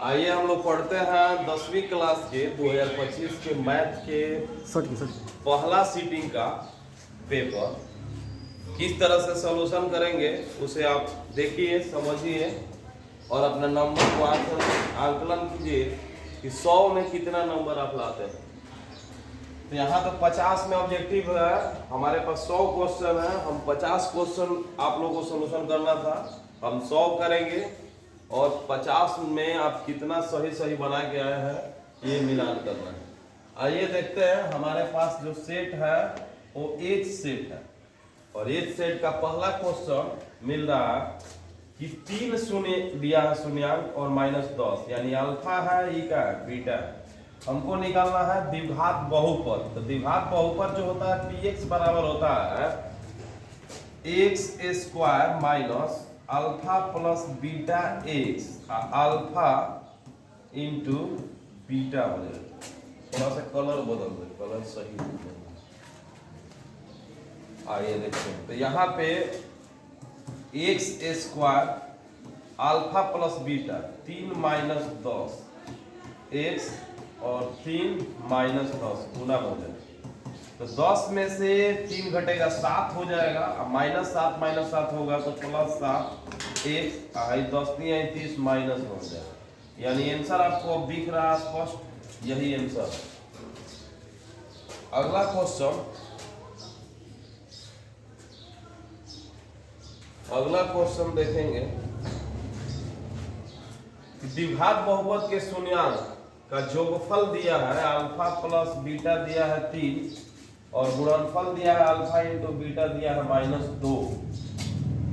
आइए हम लोग पढ़ते हैं 10वीं क्लास के 2025 के मैथ के पहला सीटिंग का पेपर किस तरह से सॉल्यूशन करेंगे उसे आप देखिए, समझिए और अपने नंबर को आकलन कीजिए कि 100 में कितना नंबर आप लाते हैं। तो यहाँ तो 50 में ऑब्जेक्टिव है, हमारे पास 100 क्वेश्चन है, हम 50 क्वेश्चन आप लोगों को सॉल्यूशन करना था, हम 100 करेंगे और 50 में आप कितना सही बना के आए हैं ये मिलान करना है। आइए देखते हैं, हमारे पास जो सेट है वो एच सेट है और एच सेट का पहला क्वेश्चन मिल रहा है कि 3 शून्य दिया है शून्यांक और -10 यानी अल्फा है, ई का है, बीटा है। हमको निकालना है द्विघात बहुपद। तो द्विघात बहुपद जो होता है px बराबर होता है x² minus alpha plus beta x, alpha into beta हो जाएगा। थोड़ा सा कलर बदल दे, कलर सही है। आइए देखते हैं, तो यहाँ पे x² alpha plus beta 3 minus 10 x और 3 माइनस 10 गुना हो जाएगा। तो 10 में से 3 घटेगा 7 हो जाएगा, अब -7 होगा तो +7 एक 10 नहीं है 30 माइनस हो जाएगा। यानी आंसर आपको दिख रहा स्पष्ट, यही आंसर। अगला क्वेश्चन देखेंगे कि द्विघात बहुपद के शून्यांक का जोगफल दिया है अल्फा प्लस बीटा दिया है 3 और गुणनफल दिया है अल्फा इंटू बीटा दिया है -2।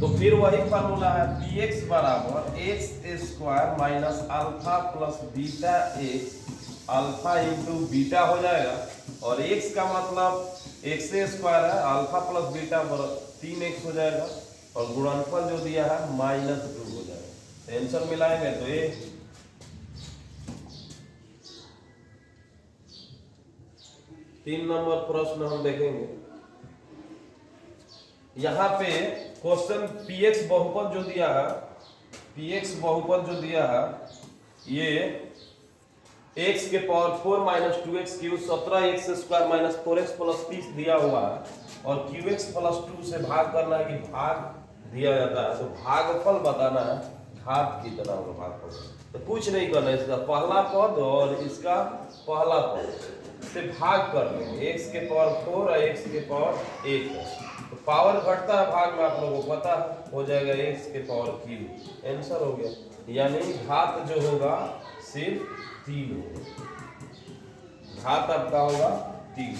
तो फिर वही फार्मूला है px बराबर x² minus alpha plus beta x alpha into beta हो जाएगा और x का मतलब x² है, अल्फा प्लस बीटा 3x हो जाएगा और गुणनफल जो दिया है -2 हो जाएगा। आंसर मिलाएंगे तो ये 3 नंबर प्रश्न हम देखेंगे। यहाँ पे क्वेश्चन px बहुपद जो दिया है, px बहुपद जो दिया है ये x के power 4 minus 2x cube 17x² minus 4x plus 30 दिया हुआ है और qx प्लस 2 से भाग करना है कि भाग दिया जाता है, तो भागफल बताना है, घात कितना होगा भागफल। तो कुछ नहीं करना है, इसका पहला पद और इसका पहला पद से भाग कर लेंगे। x के पावर 4 और x के पावर 1 है, तो पावर घटता है भाग में, आप लोगों को पता हो जाएगा x के पावर क्यूब। आंसर हो गया, यानी घात जो होगा सिर्फ 3 होगा, घात आपका होगा 3।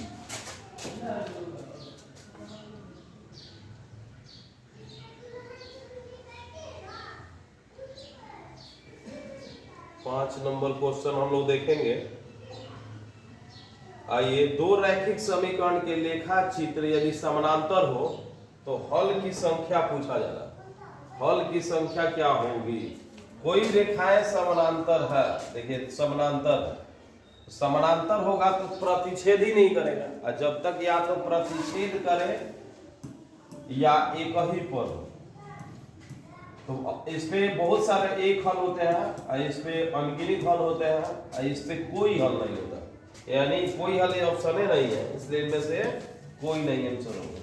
5 नंबर क्वेश्चन हम लोग देखेंगे। आइए, दो रैखिक समीकरण के लेखा चित्र यदि समानांतर हो तो हल की संख्या पूछा जा रहा है। हल की संख्या क्या होगी? कोई रेखाएं समानांतर है, देखिए समानांतर होगा तो प्रतिच्छेद ही नहीं करेगा, और जब तक या तो प्रतिच्छेद करे या एक ही पर हो। तो इस पे बहुत सारे एक हल होते हैं और इस पे अनगिनत हल होते हैं और इस पे कोई हल नहीं होता, यानी कोई हल ऑप्शन ही नहीं है, इसलिए इनमें से कोई नहीं आंसर होगा।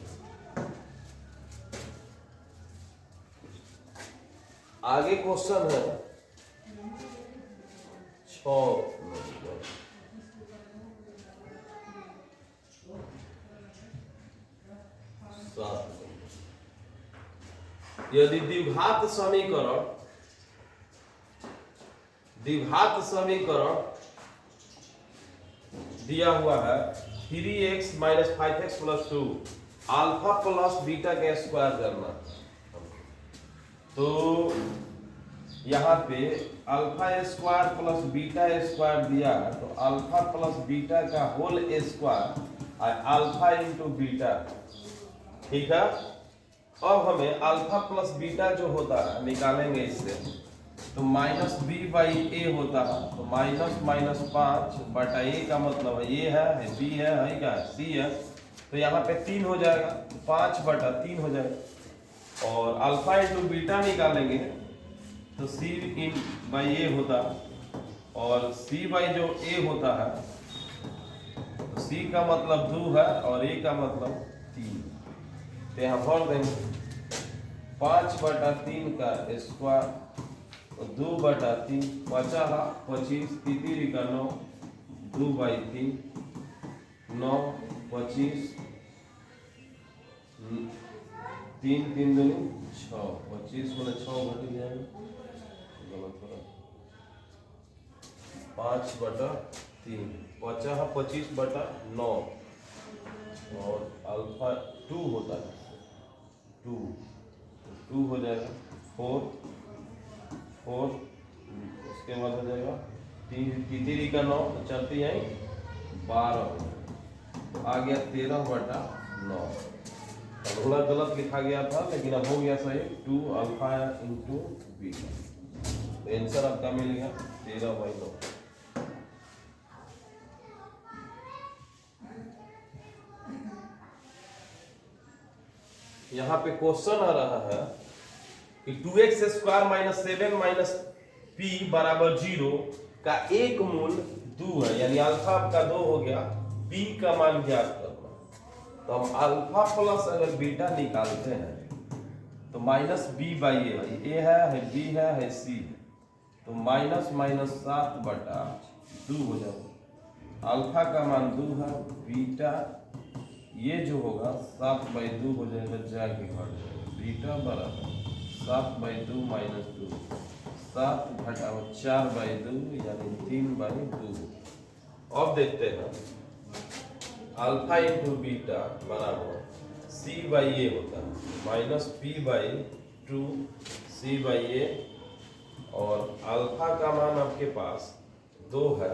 आगे क्वेश्चन है 6 7। यदि द्विघात समीकरण दिया हुआ है 3x minus 5x plus 2 alpha plus beta का स्क्वायर करना, तो यहाँ पे alpha square plus beta square दिया है, तो अल्फा प्लस बीटा का होल स्क्वायर और अल्फा इंटू बीटा, ठीक है। अब हमें अल्फा प्लस बीटा जो होता है निकालेंगे इससे, तो -b/a होता है, तो -5/a का मतलब है a है, b है क्या c है, तो यहाँ पे 3 हो जाएगा, 5/3 हो जाएगा। और अल्फा इंटू बीटा निकालेंगे तो c/a होता है और सी बाई जो ए होता है, तो सी का मतलब 2 है और ए का मतलब 3। तो यहाँ भर देंगे 5/3 का स्क्वायर, 2/3 बचा 25, 3 का 9, 2/3 9 25, 3 3 दूनी 6, 25 में 6 घट जाएगा, गलत हो रहा, 5/3 बचा है 25/9 और अल्फा 2 होता है 2 हो जाएगा 4 उसके बाद हो जाएगा 3 का 9, तो चलती आई 12, तो आ गया 13/9। थोड़ा गलत लिखा गया था लेकिन अब हो गया सही, 2 अल्फा इंटू बीटा, तो आंसर आपका मिल गया 13/9। यहाँ पे क्वेश्चन आ रहा है कि 2x² - 7 - p = 0 का एक मूल 2 है, यानी अल्फा आपका 2 हो गया, p का मान ज्ञात करना। तो हम अल्फा प्लस अगर बीटा निकालते हैं तो -b/a, a है b है c, तो -−7/2 हो जाएगा। अल्फा का मान 2 है, बीटा ये जो होगा 7/2 हो जाएगा, जाके घट जाएगा, बीटा बराबर 7/2 - 2, 7 घटाओ 4/2 यानी 3/2। अब देखते हैं अल्फा इंटू बीटा बराबर c/a होता है -p/2 c/a, और अल्फा का मान आपके पास 2 है,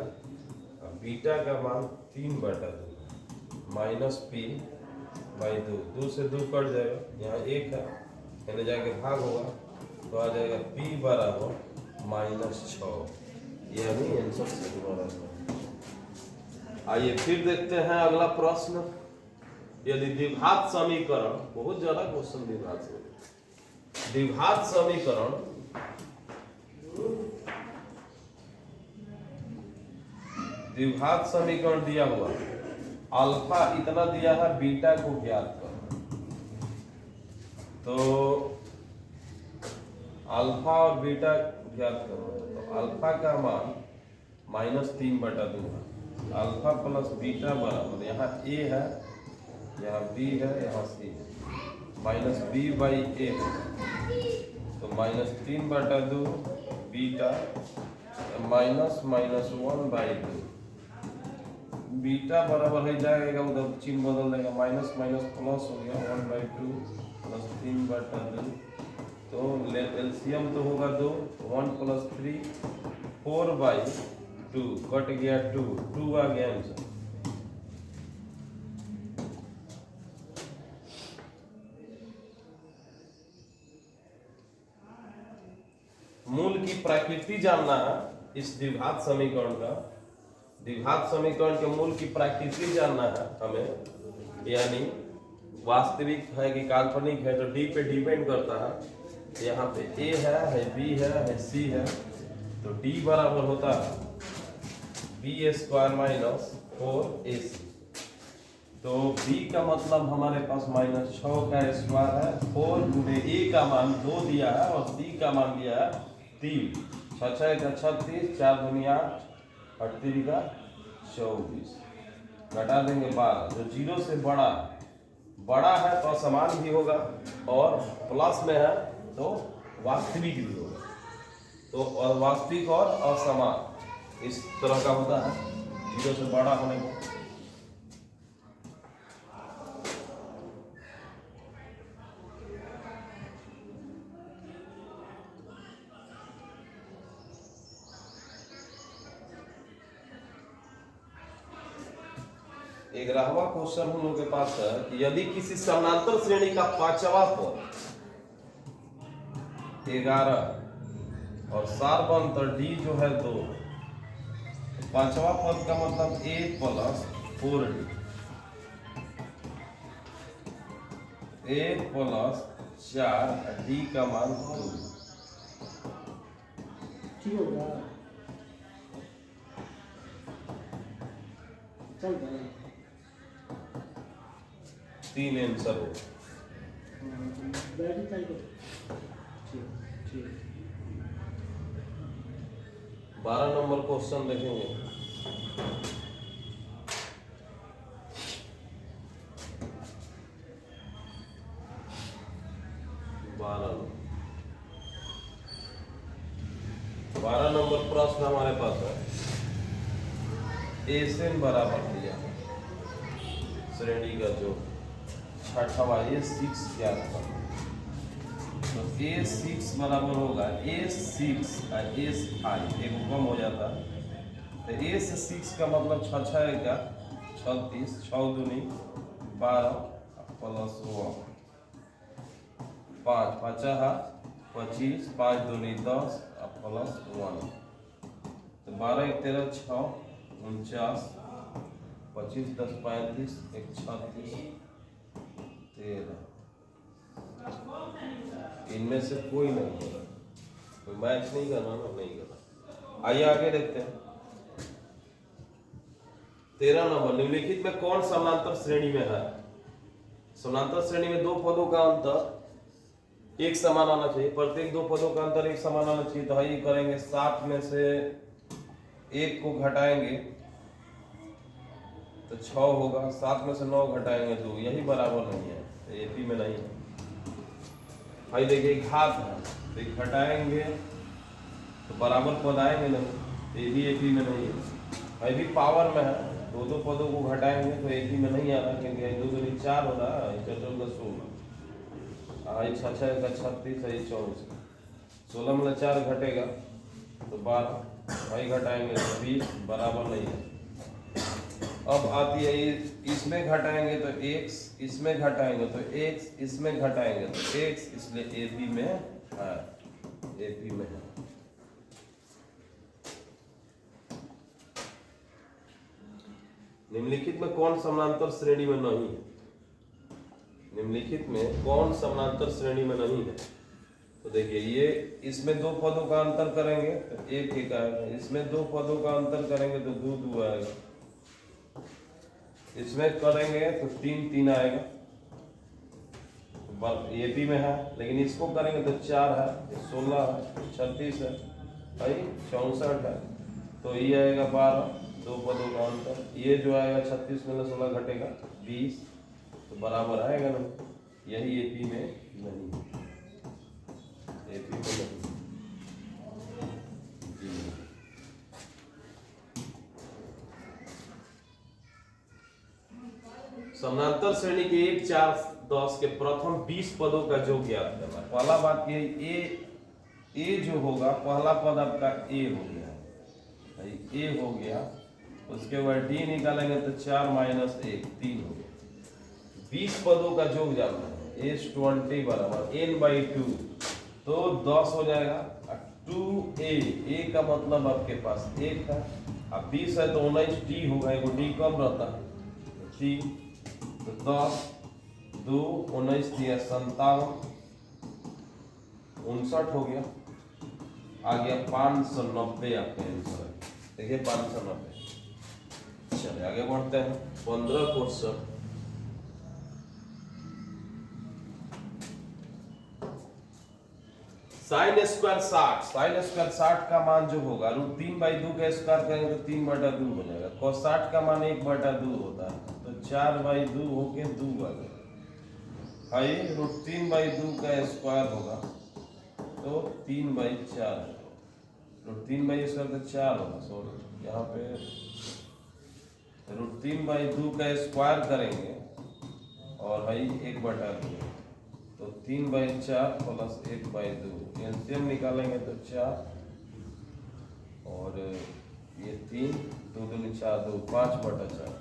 बीटा का मान 3/2 -p/2, 2 से 2 कट जाएगा, यहाँ 1 है, यानी जाके भाग होगा, तो आ जाएगा p बराबर -6, यानी आंसर सही होगा। आइए फिर देखते हैं अगला प्रश्न। यदि द्विघात समीकरण, बहुत ज्यादा क्वेश्चन द्विघात समीकरण द्विघात समीकरण दिया हुआ, अल्फा इतना दिया है, बीटा को ज्ञात करो, तो अल्फा और बीटा ज्ञात करो, तो अल्फा का मान -3/2 है, अल्फा प्लस बीटा बराबर, यहाँ a है, यहाँ b है, यहाँ c है, -b/a, तो -3/2 बीटा -1/2, बीटा बराबर है जाएगा, उधर चिन्ह बदल देगा, माइनस प्लस हो गया 1/2 प्लस 3/2, तो एलसीएम तो होगा 2, 1 + 3 4/2, कट गया 2 आ गया आंसर। मूल की प्रकृति जानना है इस द्विघात समीकरण का, द्विघात समीकरण के मूल की प्रकृति जानना है हमें, यानी वास्तविक है कि काल्पनिक है, तो डी पे डिपेंड करता है। यहाँ पे a है b है c है, तो d बराबर होता है b² - 4ac, तो b का मतलब हमारे पास -6 का स्क्वायर है, 4 गुणे a का मान 2 दिया है और c का मान दिया है 3, 6 6 का 36, 4 दूनी 8, 38 का 24, घटा देंगे 12, जो 0 से बड़ा है तो असमान भी होगा, और प्लस में है तो वास्तविक भी होगा, तो वास्तविक और असमान इस तरह का होता है 0 से बड़ा होने को। एक 11वां क्वेश्चन हम लोग के पास है कि यदि किसी समानांतर श्रेणी का 5वां पद 11 और सारबंतर d जो है 2, 5वां पद का मतलब a + 4d, a + 4d का मान 2, तीन आंसर हो। 12 नंबर क्वेश्चन देखेंगे। बारह नंबर प्रश्न हमारे पास है। एसएन बराबर दिया श्रेणी का जो छठवा A6 क्या था, तो A6 बराबर होगा A6 और S5 एक कम हो जाता है, तो A6 का मतलब 6 6 का 36, 6 दूनी 12 प्लस 5 5 25, 5 दूनी 10 प्लस 1, तो 12 1 13 6 49, 25 10 35 1 36 13। इनमें से कोई नहीं है, कोई मैच नहीं करना ना, नहीं करना। आइए आगे देखते हैं। 13 नंबर, निम्नलिखित में कौन समानांतर श्रेणी में है? समानांतर श्रेणी में दो पदों का अंतर एक समान आना चाहिए, प्रत्येक दो पदों का अंतर एक समान आना चाहिए। तो ये करेंगे 7 में से 1 को घटाएंगे तो 6 होगा, 7 में से 9 घटाएंगे 2, यही बराबर नहीं है, तो एपी में नहीं है। भाई देखिए घात है, तो घटाएंगे तो बराबर पद आएंगे नहीं, ये भी एपी में नहीं है। भाई भी पावर में है, दो दो पदों को घटाएंगे तो एपी में नहीं आ रहा, क्योंकि 2 दूनी 4 हो रहा है, 4 का 16, 6 6 का 36, 24, 16 में 4 घटेगा तो 12, भाई घटाएंगे तो 20, बराबर नहीं है। अब आती है इसमें घटाएंगे तो x, इसमें घटाएंगे तो x, इसमें घटाएंगे तो x, इसलिए एपी में है, एपी में है। निम्नलिखित में कौन समानांतर श्रेणी में नहीं है? निम्नलिखित में कौन समानांतर श्रेणी में नहीं है? तो देखिए ये इसमें दो पदों का अंतर करेंगे तो 1 1 आएगा, इसमें दो पदों का अंतर करेंगे तो 2 2 आएगा, इसमें करेंगे तो 3 3 आएगा, एपी में है। लेकिन इसको करेंगे तो 4 है, 16 है, 36 है, भाई 64 है, तो ये आएगा 12, दो पदों का अंतर। ये जो आएगा 36 में 16 घटेगा 20, तो बराबर आएगा ना, यही एपी में नहीं, एपी में नहीं। समानांतर श्रेणी के 1 4 10 के प्रथम 20 पदों का योग ज्ञात करना। पहला बात ये ए जो होगा, पहला पद आपका ए हो गया, ए हो गया, उसके बाद डी निकालेंगे तो 4 माइनस 1 3 हो गया। 20 पदों का योग जानना है, S20 बराबर n/2, तो 10 हो जाएगा। 2a, a का मतलब आपके पास 1 है, अब 20 है तो 19 डी होगा, एगो डी कम रहता है, डी तो 10 2 19 दिया 57, 59 हो गया, आ गया 590 आपका आंसर है। देखिए 590। चलिए आगे बढ़ते हैं। 15 question. Sine square 60, sine square 60 का मान जो होगा √3/2 का स्क्वायर करेंगे तो 3/2 हो जाएगा। cos 60 का मान 1/2 होता है, तो 4/2 होके 2 आ गया। भाई √3/2 का स्क्वायर होगा तो 3/4 है, √3/2 तो 4 होगा, सॉरी यहाँ पे √3/2 का स्क्वायर करेंगे और भाई 1/2, तो 3/4 प्लस 1/2, एलसीएम निकालेंगे तो 4 और ये 3, 2 दूनी 4 2 5/4,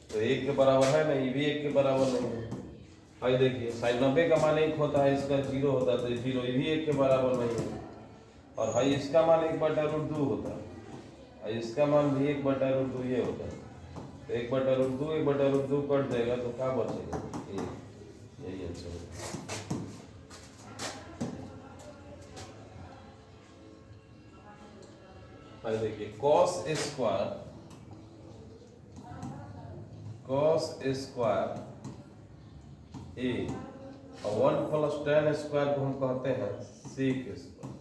तो 1 के बराबर है ना, ये भी 1 के बराबर नहीं है। भाई देखिए साइन 90 का मान 1 होता है, इसका 0 होता है, तो 0 ये भी 1 के बराबर नहीं है। और भाई इसका मान 1/2 होता है, और इसका मान भी 1/2 ये होता है, तो 1/2 1/2 कट जाएगा तो क्या बचेगा, यही आंसर है। देखिए कॉस स्क्वायर ए और 1 प्लस टेन स्क्वायर को हम कहते हैं सेक स्क्वायर।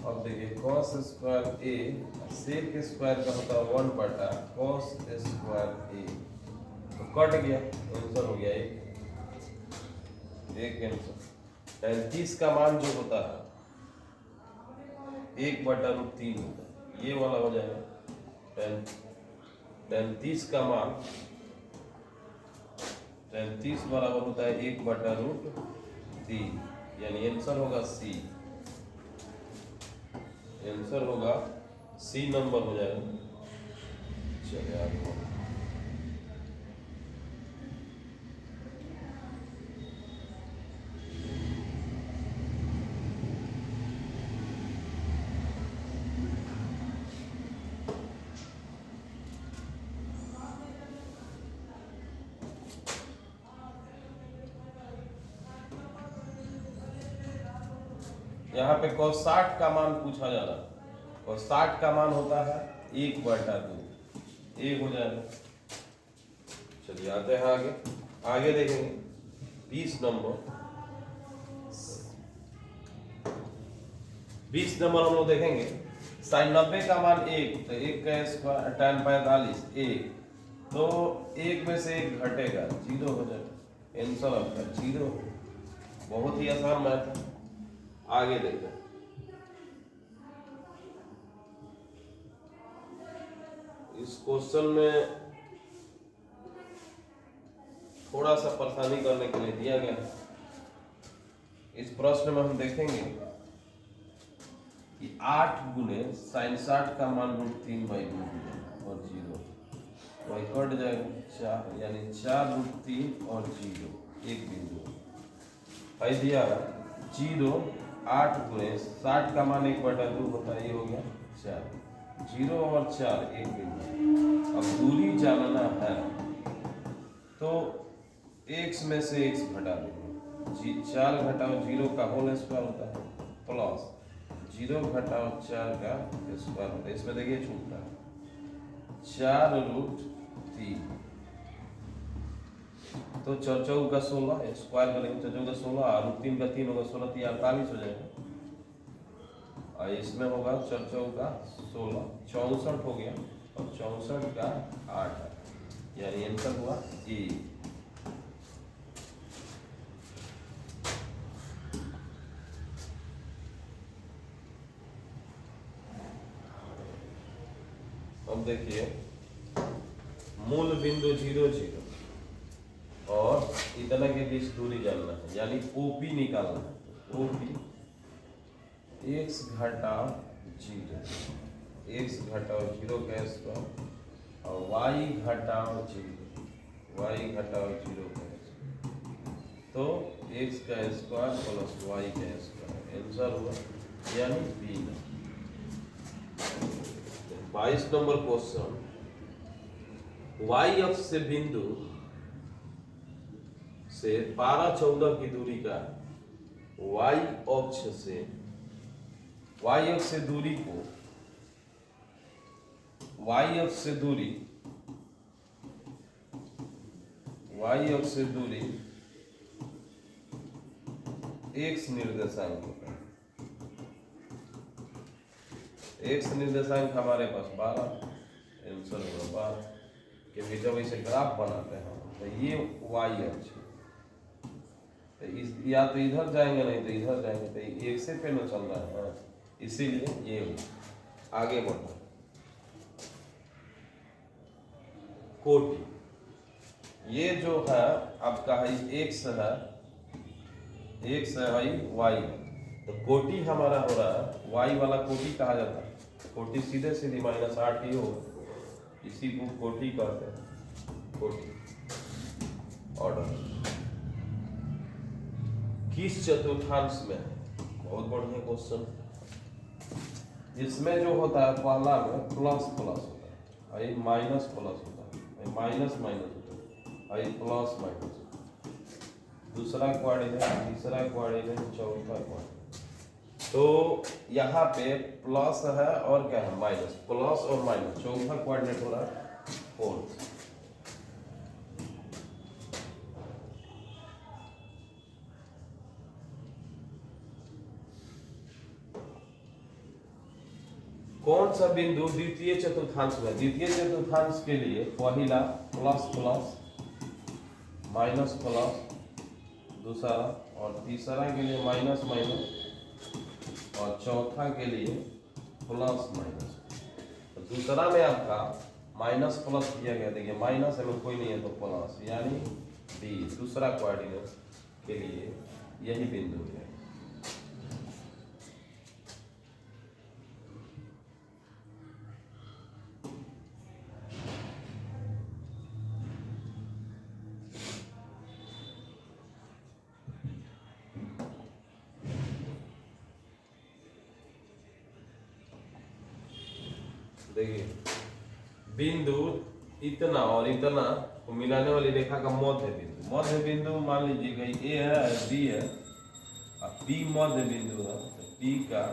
अब देखिए cos square A sec square का होता है 1 बटा कॉस स्क्वायर ए, तो कट गया, आंसर हो गया एक आंसर। 33 का मान जो होता है 1/√3 होता है, ये वाला हो जाएगा 33 का मान 33 बराबर होता है 1/√3, यानी आंसर होगा सी। आंसर होगा सी नंबर हो जाएगा। चलिए आगे यहाँ पे cos 60 का मान पूछा जा रहा है। cos 60 का मान होता है 1/2, एक हो जाएगा। चलिए आते हैं आगे देखेंगे 20 नंबर हम लोग देखेंगे। sin 90 का मान 1, तो 1 का स्क्वायर tan 45 1, तो 1 में से 1 घटेगा 0 हो जाएगा, आंसर आपका 0। बहुत ही आसान मैथ है। आगे देखते हैं इस क्वेश्चन में थोड़ा सा परेशानी करने के लिए दिया गया है। इस प्रश्न में हम देखेंगे कि 8 गुने sin 60 का मान √3/2 और 0, वही कट जाएगा 4, यानी 4√3 और 0, एक बिंदु भाई दिया 0। 8 गुने 60 का मान 1/2 होता है, ये हो गया 4, 0 और 4 एक बिंदु। अब दूरी जानना है तो x में से x घटा देंगे, 4 घटाओ 0 का होल स्क्वायर होता है, प्लस 0 घटाओ 4 का स्क्वायर होता है। इसमें देखिए छूटता है 4√3, तो 4 का 16 स्क्वायर करेंगे, 4 का 16 और 3 का 3 होगा, 16 3 48 हो जाएगा। और इसमें होगा 4 का 16 64 हो गया, और 64 का 8, यानी आंसर हुआ ए। अब देखिए मूल बिंदु 0 0 और इतना के बीच दूरी जानना है, यानी ओपी निकालना है। ओपी x घटाओ 0, x घटाओ 0 का स्क्वायर और y घटाओ 0, y घटाओ 0 का स्क्वायर, तो x का स्क्वायर प्लस y का स्क्वायर, आंसर हुआ यानी बी। 22 नंबर क्वेश्चन, y अक्ष से बिंदु से 12-14 की दूरी का y अक्ष से दूरी को y अक्ष से दूरी x निर्देशांक होता है। x निर्देशांक हमारे पास 12, आंसर होगा 12, क्योंकि जब इसे ग्राफ बनाते हैं तो ये y अक्ष, तो या तो इधर जाएंगे नहीं तो इधर जाएंगे, तो एक से पे न चल रहा है, इसीलिए ये आगे बढ़ो। कोटि, ये जो है आपका है x है भाई y, तो कोटि हमारा हो रहा है y वाला कोटि कहा जाता है। कोटि सीधे सीधी -8 ही होगा, इसी को कोटि कहते हैं, कोटि ऑर्डर। किस चतुर्थांश में है? बहुत बढ़िया क्वेश्चन। इसमें जो होता है पहला में प्लस प्लस होता है, आई माइनस प्लस होता है, माइनस माइनस होता है, आई प्लस माइनस होता है। दूसरा क्वाड्रेंट, तीसरा क्वाड्रेंट, चौथा क्वाड्रेंट, तो यहाँ पे प्लस है और क्या है माइनस, प्लस और माइनस, चौथा कोऑर्डिनेट हो रहा है फोर्थ। कौन सा बिंदु द्वितीय चतुर्थांश में, द्वितीय चतुर्थांश के लिए पहला प्लस प्लस माइनस प्लस, दूसरा और तीसरा के लिए माइनस माइनस और चौथा के लिए प्लस माइनस। तो दूसरा में आपका माइनस प्लस दिया गया, देखिए माइनस है कोई नहीं है तो प्लस, यानी बी दूसरा कोऑर्डिनेट के लिए यही बिंदु है। देखिए बिंदु इतना और इतना को मिलाने वाली रेखा का मध्य बिंदु, मध्य बिंदु मान लीजिए कहीं ए है बी है और बी मध्य बिंदु है, तो बी का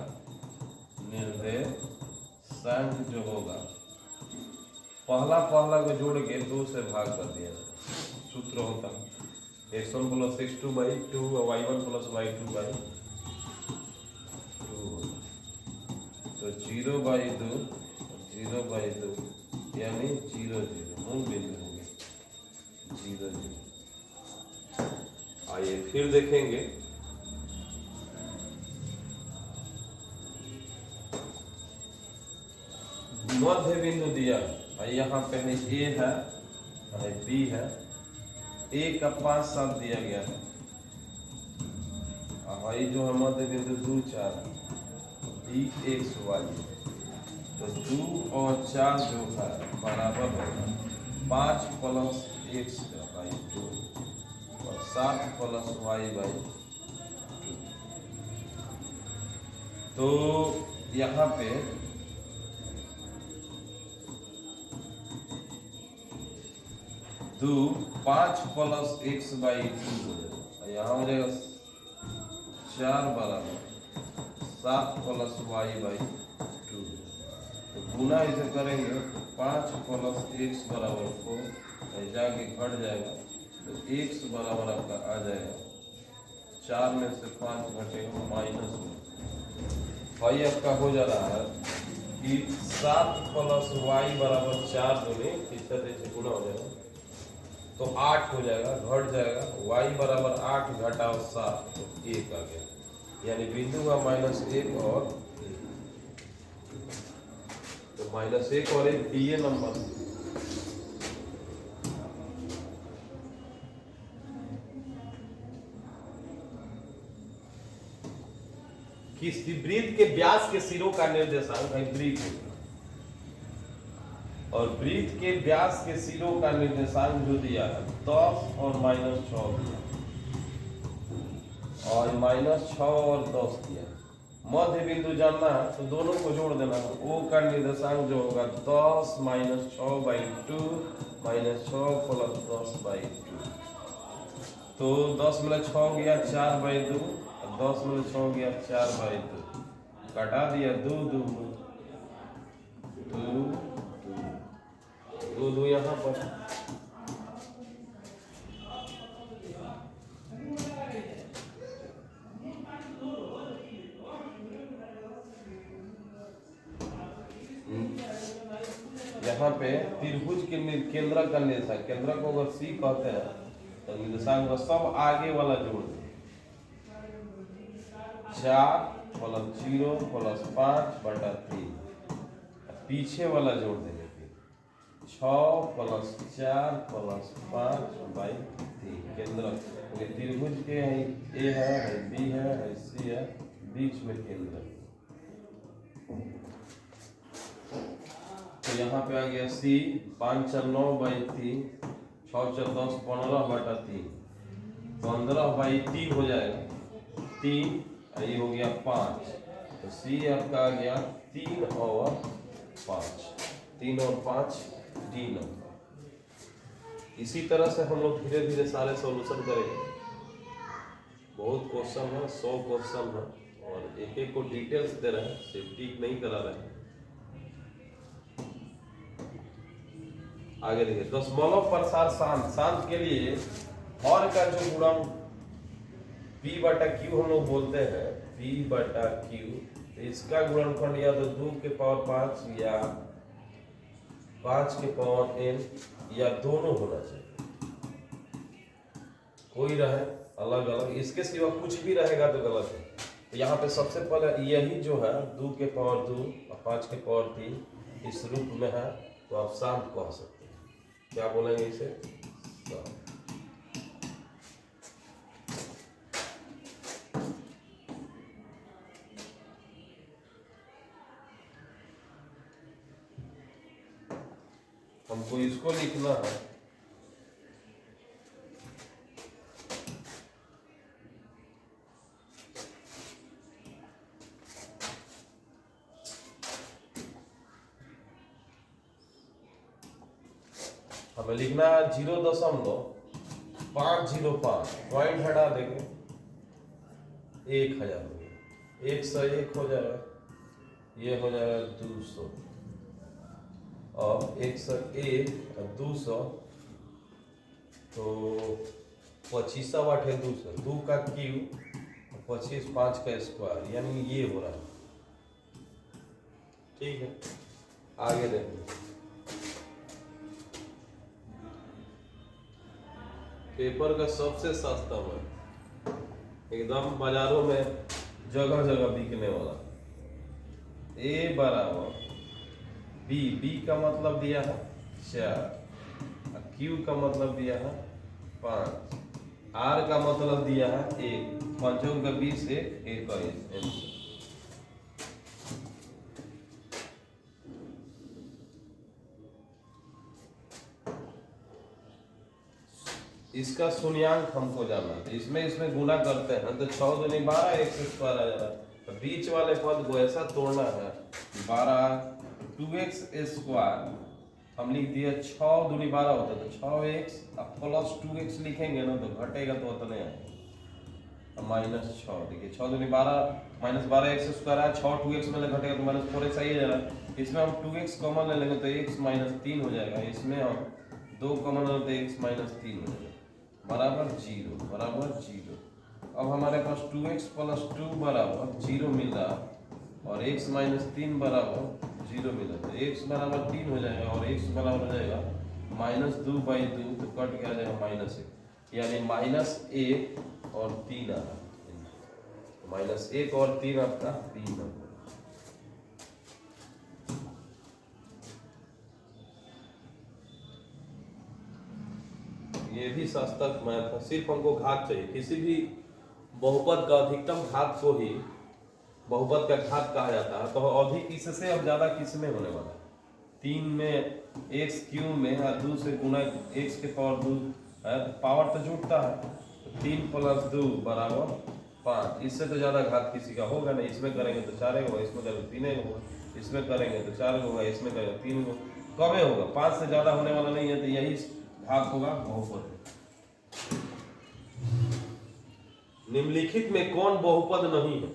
निर्देशांक जो होगा पहला को जोड़ के 2 से भाग कर दिया जाए, सूत्र होता है x1 + x2/2 और y1 + y2/2, तो 0/2 0/2 यानी 0 0 मूल बिंदु होंगे 0 0। आइए फिर देखेंगे मध्य बिंदु दिया है, यहाँ पे है ए है बी है, ए का 5 7 दिया गया है, और जो है मध्य बिंदु 2 4 बी x y, तो 2 और 4 जो है बराबर होगा 5 + x/2 और 7 + y/2। तो यहाँ पे 5 + x/2 हो जाएगा, यहाँ हो जाएगा 4 बराबर 7 + y/2। तो गुना इसे करेंगे तो 5 + x बराबर 4 जाके घट जाएगा, तो x बराबर आपका आ जाएगा 4 में से 5 घटेगा -1। भाई आपका हो जा रहा है कि 7 + y बराबर 4 दूनी तीसरे से गुना हो जाएगा तो 8 हो जाएगा, घट जाएगा, y बराबर 8 घटाओ 7 तो 1 आ गया, यानी बिंदु का -1 और 1, तो -1 और 1 दिए नंबर। किसी वृत्त के व्यास के सिरों का निर्देशांक है वृत्त, और वृत्त के व्यास के सिरों का निर्देशांक जो दिया है 10 और -6 दिया, और -6 और 10 दिया। मध्य बिंदु जानना है तो दोनों को जोड़ देना है, O का निर्देशांक जो होगा 10 - 6/2 -6 + 10/2, तो 10 में 6 गया 4/2, 10 में 6 गया 4/2, घटा दिया 2 2 2 2 2 यहाँ पर, यहाँ पे त्रिभुज के केंद्र का निर्देशांक, केंद्र को अगर C कहते हैं तो निर्देशांक सब आगे वाला जोड़ दें, 4 + 0 + 5/3, पीछे वाला जोड़ देंगे 6 + 4 + 5/3, केंद्र त्रिभुज के A है B है C है, बीच में केंद्र, तो यहाँ पे आ गया C 5 4 9/3, 6 4 10 15/3, 15/3 हो जाएगा 3, ये हो गया 5, तो C आपका आ गया 3 और 5, 3 और 5 D नंबर। इसी तरह से हम लोग धीरे धीरे सारे सॉल्यूशन करेंगे, बहुत क्वेश्चन है, 100 क्वेश्चन है। और एक एक को डिटेल्स दे रहे हैं, सिर्फ टिक नहीं करा रहे हैं। आगे देखिए, दशमलव प्रसार शांत, शांत के लिए और का जो गुणन P बटा Q हम लोग बोलते हैं, P बटा Q, तो इसका गुणनफल या तो 2 के पावर 5 या 5 के पावर n या दोनों होना चाहिए, कोई रहे अलग अलग, इसके सिवा कुछ भी रहेगा तो गलत है। तो यहाँ पे सबसे पहले यही जो है 2 के पावर 2 और 5 के पावर 3 इस रूप में है, तो आप शांत कह सकते हैं। क्या बोलेंगे इसे? शांत। हमको इसको लिखना है, हमें लिखना है 0.505, पॉइंट हटा देंगे 1000, 101 हो जाएगा, ये हो जाएगा 200, और 101 और 200 तो 25 वाट है, 200, 2 का क्यूब 25, 5 का स्क्वायर, यानी ये हो रहा है। ठीक है, आगे देखिए, पेपर का सबसे सस्ता है, एकदम बाजारों में जगह जगह बिकने वाला, A बराबर बी का मतलब दिया है 4, Q का मतलब दिया है 5, R का मतलब दिया है 1, 5 का 20, 21। इसका शून्यांक हमको जानना है, इसमें गुना करते हैं तो 6 दूनी 12, 1 से स्क्वायर आ जा रहा है, तो बीच वाले पद को ऐसा तोड़ना है, 12 2x स्क्वायर हम लिख दिए, 6 दूनी 12 होता है तो 6x प्लस 2x लिखेंगे ना तो घटेगा तो उतना आएगा, -6, देखिए 6 दूनी 12 -12 x स्क्वायर है, 6 2x में घटेगा तो -4x आ ही जा रहा है, इसमें हम 2x कॉमन ले लेंगे तो x -3 हो जाएगा, इसमें हम 2 कॉमन ले तो x -3 हो जाएगा, बराबर 0। अब हमारे पास 2x प्लस 2 बराबर 0 मिल रहा है और x -3 बराबर 0 मिला, तो x बराबर 3 हो जाएगा और x बराबर हो जाएगा -2/2, तो कट के आ जाएगा -1, यानी -1 और 3 आ रहा है, -1 और 3 आपका 3 नंबर। ये भी सस्ता मैथ है, सिर्फ हमको घात चाहिए, किसी भी बहुपद का अधिकतम घात को ही बहुपद का घात कहा जाता है, तो अधिक इससे अब ज्यादा किस में होने वाला है, 3 में x क्यूब में और 2 से गुना x के पावर 2 है, पावर तो जुटता है, तो 3 + 2 बराबर 5, इससे तो ज्यादा घात किसी का होगा नहीं, इसमें करेंगे तो 4 होगा, इसमें करेंगे तो 3 होगा, इसमें करेंगे तो 4 होगा, इसमें करेंगे तो 3 होगा, कम होगा, 5 से ज्यादा होने वाला नहीं है, तो यही घात होगा बहुपद। निम्नलिखित में कौन बहुपद नहीं है?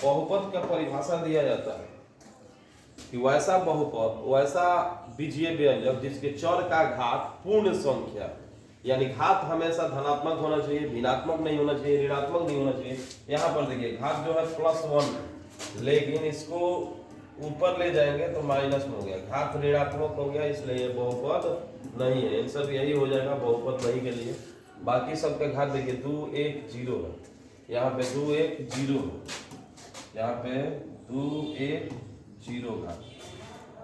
बहुपद का परिभाषा दिया जाता है कि वैसा बहुपद, वैसा बीजीय व्यंजक जिसके चर का घात पूर्ण संख्या, यानी घात हमेशा धनात्मक होना चाहिए, भिन्नात्मक नहीं होना चाहिए, ऋणात्मक नहीं होना चाहिए। यहाँ पर देखिए घात जो है +1, लेकिन इसको ऊपर ले जाएंगे तो माइनस में हो गया, घात ऋणात्मक हो गया, इसलिए ये बहुपद नहीं है, आंसर यही हो जाएगा बहुपद नहीं के लिए। बाकी सबका घात देखिए 2 1 0 है, यहाँ पे 2 1 0 है, यहाँ पे 2 1 0 घात,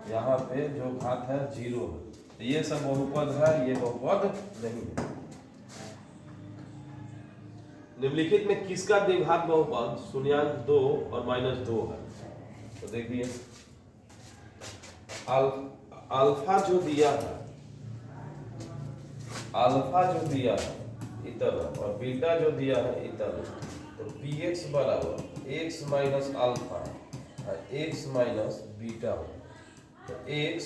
यहाँ पे जो घात है 0 है, तो ये सब बहुपद है, ये बहुपद नहीं है। निम्नलिखित में किसका द्विघात बहुपद शून्यांक 2 और -2 है? तो देखिए अल्फा जो दिया है, अल्फा जो दिया है इतर और बीटा जो दिया है इतर, तो px बराबर x माइनस अल्फा और x माइनस बीटा हो, तो x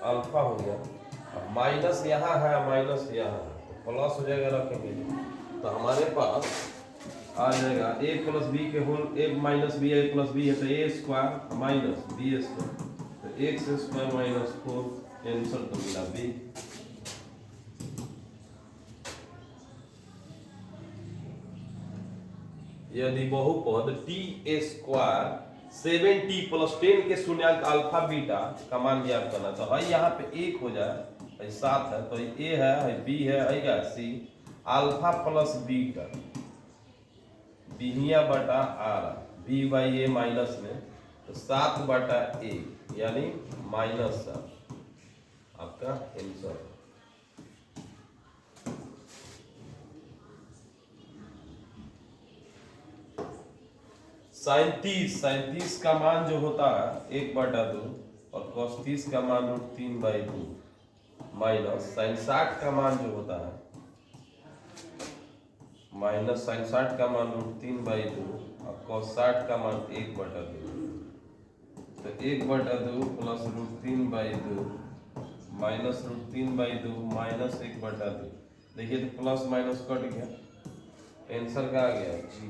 अल्फा हो गया, अब माइनस यहाँ है माइनस यहाँ है, तो प्लस हो जाएगा, रखेंगे तो हमारे पास आ जाएगा a प्लस बी के whole a minus B a plus B है तो a square minus B square तो एक्स स्क्वायर माइनस 4 आंसर तो मिला बी। यदि बहुपद टी स्क्वायर 7t प्लस 10 के शून्यंक अल्फा बीटा का मान ज्ञात करना तो है यहाँ पे एक हो जाए 7 है तो ए है बी है क्या सी अल्फा प्लस बीटा बीहिया बटा R B by A minus में तो 7 बटा ए यानी माइनस आपका आंसर। साइन 30 का मान जो होता है 1/2 और cos 30 का मान √3/2 माइनस साइन 60 का मान जो होता है माइनस साइन 60 का मान √3/2 और cos 60 का मान 1/2 तो 1/2 प्लस √3/2 माइनस √3/2 माइनस 1/2 देखिए तो प्लस माइनस कट गया आंसर का आ गया जी।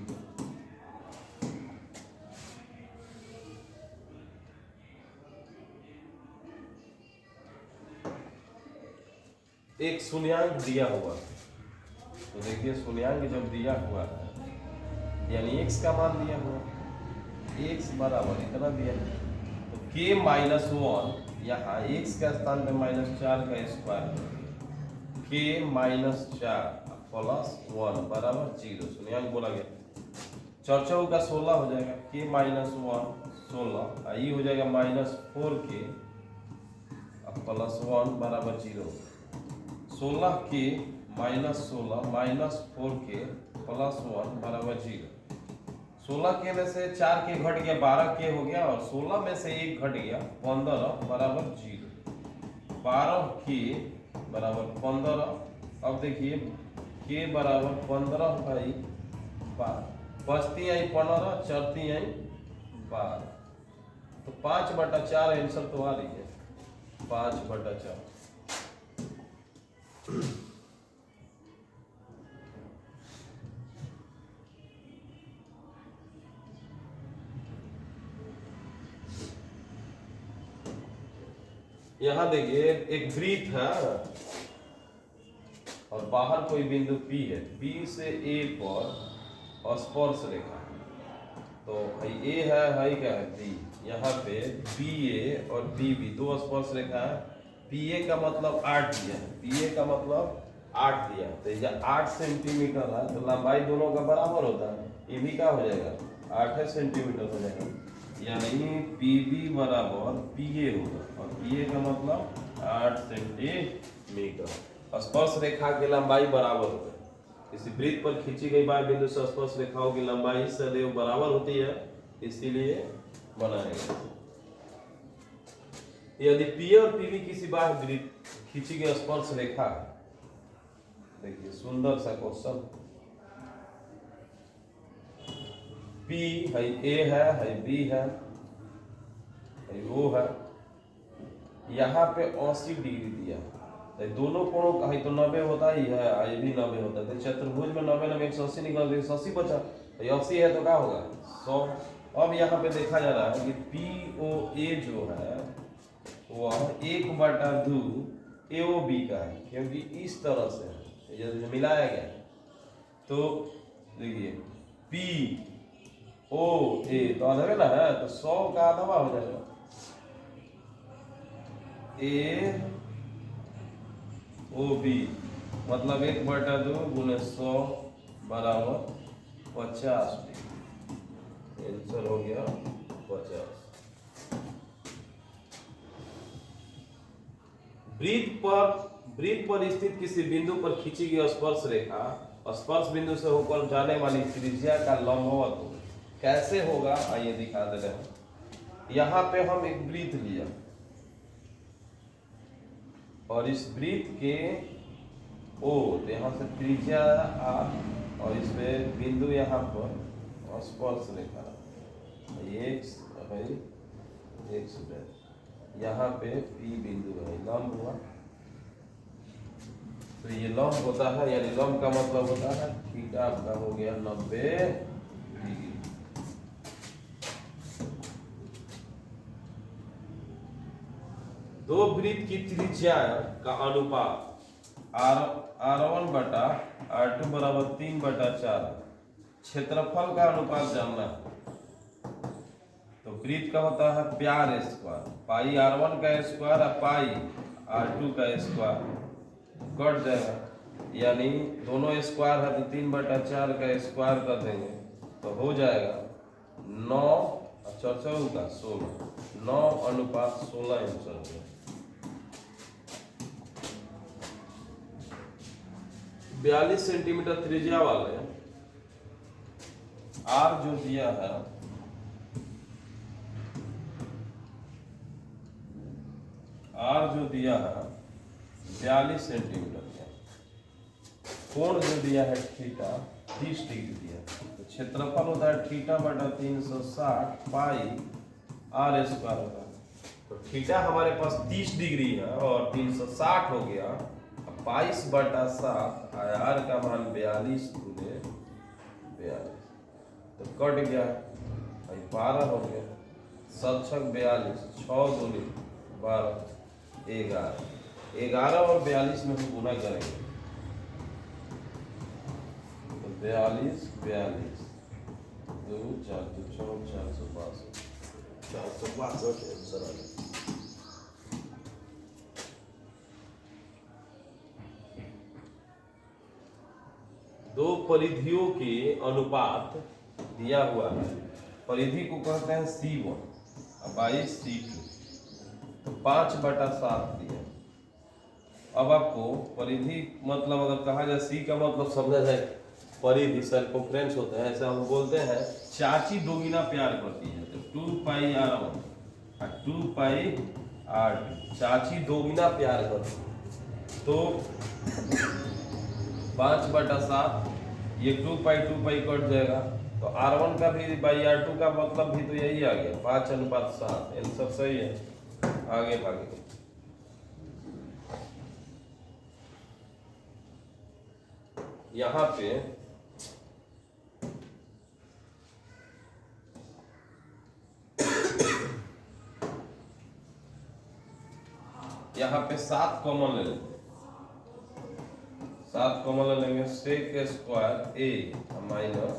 एक शून्यांक दिया हुआ तो देखिए शून्यांक जब दिया हुआ है यानी x का मान दिया हुआ x बराबर इतना दिया तो k माइनस 1 यहाँ x के स्थान पे -4 का स्क्वायर k माइनस 4 प्लस 1 बराबर 0 शून्यांक बोला गया 4 का 16 हो जाएगा k माइनस 1 16 ये हो जाएगा -4k प्लस 1 बराबर 0 16 के माइनस 16 माइनस 4k प्लस 1 बराबर 0 16 के में से 4 के घट गया 12 के हो गया और 16 में से 1 घट गया 15 बराबर 0 12 के बराबर 15। अब देखिए के बराबर 15 भाई 12 बचती आई 15 चढ़ती आई 12 तो 5/4 आंसर तो आ रही है 5/4। यहां देखिए एक वृत्त है और बाहर कोई बिंदु P है P से A पर स्पर्श रेखा तो A है क्या है B यहाँ पे BA और BB दो स्पर्श रेखा है PA का मतलब 8 दिया है PA का मतलब 8 दिया तो ये 8 सेंटीमीटर है तो लंबाई दोनों का बराबर होता है ये भी क्या हो जाएगा 8 सेंटीमीटर हो जाएगा यानी PB बराबर PA होगा और PA का मतलब 8 सेंटीमीटर। स्पर्श रेखा की लंबाई बराबर होता है इसी वृत्त पर खींची गई बाह्य बिंदु से स्पर्श रेखाओं की लंबाई सदैव बराबर होती है इसीलिए बनाया गया। यदि P और PB किसी बाह्य वृत्त खींची गई स्पर्श रेखा देखिए सुंदर सा क्वेश्चन P है A है B है O है यहाँ पे 80 डिग्री दिया तो दोनों कोणों का तो 90 होता ही है ये भी 90 होता है तो चतुर्भुज में 90 90 180 निकल 180 बचा तो 80 है तो क्या होगा 100। अब यहाँ पे देखा जा रहा है कि POA जो है वह 1/2 AOB का है क्योंकि इस तरह से जब मिलाया गया तो देखिए POA तो आधा ना है तो 100 का आधा हो जाएगा AOB मतलब 1/2 गुने 100 बराबर 50 डिग्री आंसर हो गया 50। वृत्त पर स्थित किसी बिंदु पर खींची गई स्पर्श रेखा स्पर्श बिंदु से होकर जाने वाली त्रिज्या का लंबवत हो कैसे होगा आइए दिखा दे रहे हैं। यहाँ पे हम एक वृत्त लिया और इस वृत्त के O तो यहाँ से त्रिज्या R और इसमें बिंदु यहाँ पर स्पर्श रेखा x है x यहाँ पे P बिंदु है लंब हुआ तो ये लंब होता है, यानी लंब का मतलब होता है थीटा आपका हो गया 90 डिग्री। दो वृत्त की त्रिज्या का अनुपात R1 बटा R2 बराबर 3/4। क्षेत्रफल का अनुपात जानना है। तो वृत्त का होता है प्यार स्क्वायर, पाई R1 का स्क्वायर और पाई R2 का स्क्वायर कट जाएगा, यानी दोनों स्क्वायर है तो 3/4 का स्क्वायर कर देंगे तो हो जाएगा 9 चौचौ का 16, 9:16 आंसर हो गया। 42 सेंटीमीटर त्रिज्या वाले R जो दिया है R जो दिया है 42 सेंटीमीटर का, कोण जो दिया है थीटा 30 डिग्री दिया है, तो क्षेत्रफल होता है थीटा बटा 360 पाई R स्क्वायर होता है। तो थीटा हमारे पास 30 डिग्री है और 360 हो गया, 22/7 R का मान 42 गुने 42, तो कट गया 12 हो गया, 7 छक 42, 6 दूनी 12, 11 और 42 में हम गुना करेंगे तो 42 42 2 4 2 4 462 462 आंसर आ गया। दो परिधियों के अनुपात दिया हुआ है, परिधि को कहते हैं C1 और 22 C2, तो 5/7 दिया। अब आपको परिधि मतलब अगर कहा जाए C का मतलब समझा जाए परिधि सर्कमफ्रेंस होता है, ऐसा हम बोलते हैं चाची दोगुना प्यार करती है, तो 2πr1 और 2πr2 चाची दोगुना प्यार करती है, तो 5/7 ये 2π कट जाएगा, तो R1 का भी बाई R2 का मतलब भी तो यही आ गया 5:7, आंसर सही है। आगे भागे यहाँ पे यहाँ पे 7 कॉमन ले लेंगे, 7 कॉमन ले लेंगे, sec square a minus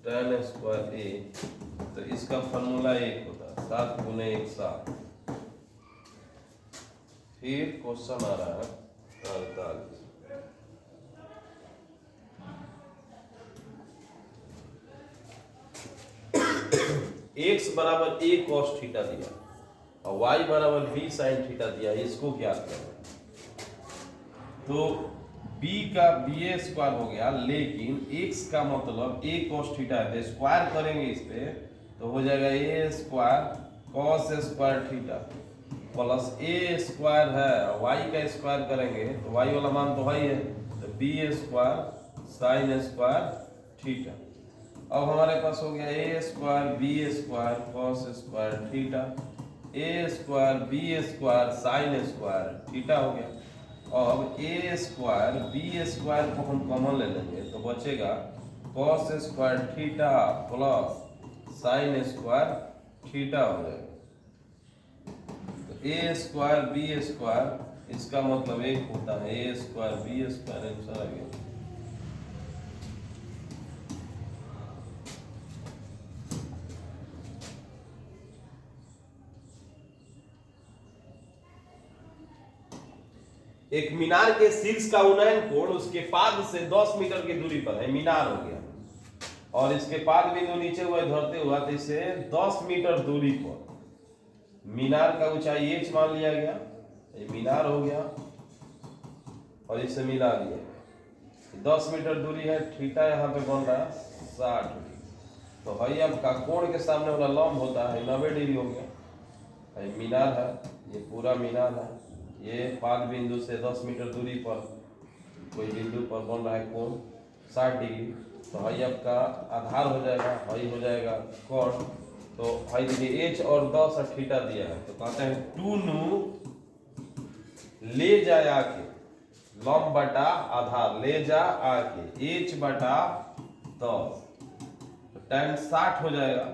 tan square a, तो इसका फॉर्मूला 1 होता है 7 गुने 1 7। फिर क्वेश्चन आ रहा है 48, x बराबर a cos थीटा दिया और y बराबर b sin थीटा दिया, इसको क्या करना। तो b का ba स्क्वायर हो गया, लेकिन x का मतलब a cos थीटा है, तो स्क्वायर करेंगे इस पे तो हो जाएगा a square cos square theta plus a square है, y का स्क्वायर करेंगे तो y वाला मान तो वही है, तो b square sin square theta. अब हमारे पास हो गया a square b square cos square theta, a square b square sin square theta हो गया। अब a स्क्वायर b स्क्वायर को हम कॉमन ले लेंगे तो बचेगा cos square theta plus sin square theta हो जाएगा। तो a स्क्वायर b स्क्वायर इसका मतलब एक होता है a square b square, answer आ गया। एक मीनार के शीर्ष का उन्नयन कोण उसके पाद से 10 मीटर की दूरी पर है, मीनार हो गया, और इसके पाद बिंदु नीचे हुए धरते हुआ तो इसे 10 मीटर दूरी पर मीनार का ऊंचाई h मान लिया गया, ये मीनार हो गया और इसे मिला दिया, 10 मीटर दूरी है, थीटा यहाँ पे बन रहा है 60 डिग्री, तो भाई अब का कोण के सामने वाला लंब होता है 90 डिग्री हो गया। ये मीनार है, ये पूरा मीनार है, ये पाद बिंदु से 10 मीटर दूरी पर कोई बिंदु पर बन रहा है कोण 60 डिग्री, तो भाई आपका आधार हो जाएगा, भाई हो जाएगा कोण, तो भाई देखिए h और 10 और थीटा दिया है, तो कहते हैं 2 ले जाया के लंब बटा आधार ले जा आके h बटा 10, तो tan 60 हो जाएगा।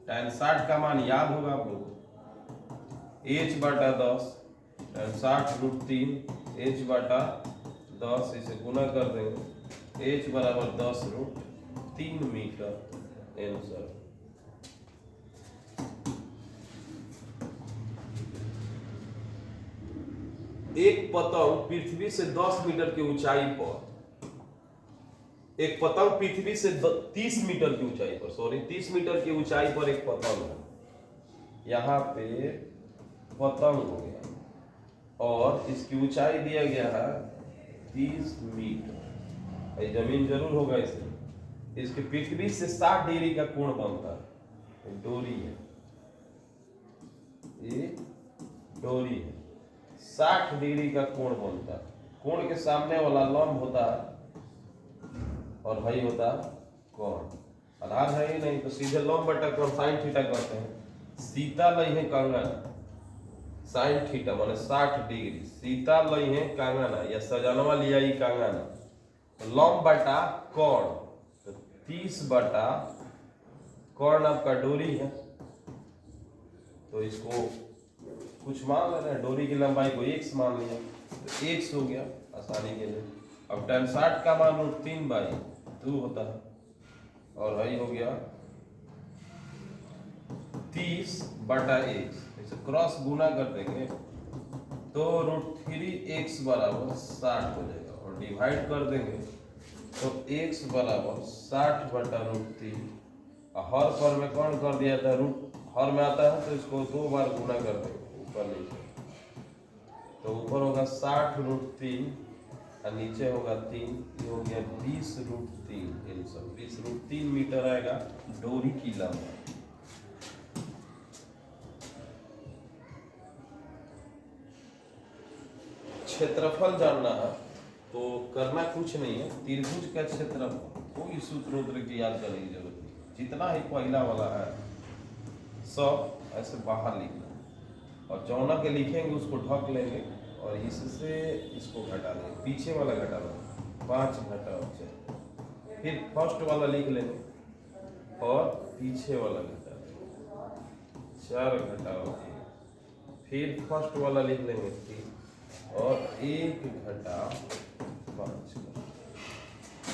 tan 60 का मान याद होगा आप लोगों को, h बटा 10, tan 60 √3, h बटा 10, इसे गुना कर देंगे, h बराबर 10√3 मीटर आंसर। एक पतंग पृथ्वी से 10 मीटर की ऊंचाई पर, एक पतंग पृथ्वी से 30 मीटर की ऊंचाई पर, सॉरी 30 मीटर की ऊंचाई पर एक पतंग है। यहाँ पे पतंग हो गया और इसकी ऊंचाई दिया गया है 30 मीटर। ये जमीन जरूर होगा इसमें। इसके पृथ्वी से 60 डिग्री का कोण बनता है। डोरी है, ये डोरी है, 60 डिग्री का कोण बनता है। कोण के सामने वाला लंब होता है और भाई होता है कोण। आधार है ही नहीं तो सीधे लंब बटा कोण साइन थीटा करते हैं। सीता लई है कंगन, साइन थीटा माने 60 डिग्री। सीता लई है कंगन या सजनवा लिया ही कंगन, तो लंब बटा कोण, तो 30 बटा कोण आपका डोरी है, तो इसको कुछ मान लेना है। डोरी की लंबाई को x मान लिया तो x हो गया आसानी के लिए। अब tan 60 का मान √3/2 होता है और वही हो गया 30 बटा x, इसे क्रॉस गुना कर देंगे तो √3x बराबर 60 हो जाएगा और डिवाइड कर देंगे तो x बराबर 60 बटा √3। हर पर में कौन कर दिया था, रूट हर में आता है तो इसको 2 बार गुना कर देंगे ऊपर नीचे, तो ऊपर होगा 60√3 और नीचे होगा 3, ये हो गया 20√3 आंसर। 20√3 मीटर आएगा डोरी की लंबाई। क्षेत्रफल जानना है तो करना कुछ नहीं है, त्रिभुज का क्षेत्रफल कोई सूत्र की याद करने की जरूरत नहीं, जितना ही पहला वाला है सब ऐसे बाहर लिखना और चौना के लिखेंगे उसको ढक लेंगे और इससे इसको घटा देंगे, पीछे वाला घटा देंगे, 5 घटाओ 4, फिर फर्स्ट वाला लिख लेंगे और पीछे वाला घटा देंगे, 4 घटाओ 1, फिर फर्स्ट वाला लिख लेंगे 3 और 1 घटा 5,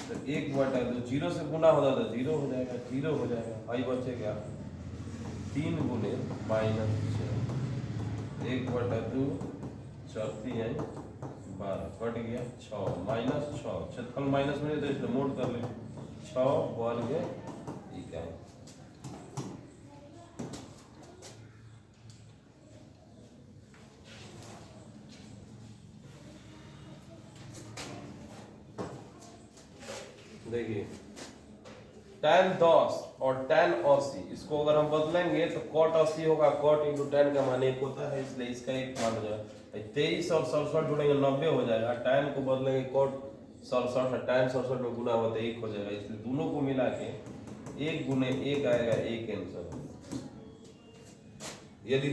तो 1 बटा 2, 0 से गुना होता था 0 हो जाएगा, 0 हो जाएगा, भाई बचेगा 3 गुने -6, 1 बटा 2 चौथी है 12, कट गया 6 -6, क्षेत्रफल माइनस में तो इसलिए मोड कर ले 6 वर्ग इकाई। देखिए tan 10 और tan 80, इसको अगर हम बदलेंगे तो cot 80 होगा, cot इंटू tan का मान 1 होता है, इसलिए इसका 1 मान हो जाएगा। 23 और 67 जुड़ेंगे 90 हो जाएगा, tan को बदलेंगे cot 67 और tan 67 में गुना होता है 1 हो जाएगा, इसलिए दोनों को मिला के 1 गुने 1 आएगा 1 आंसर। यदि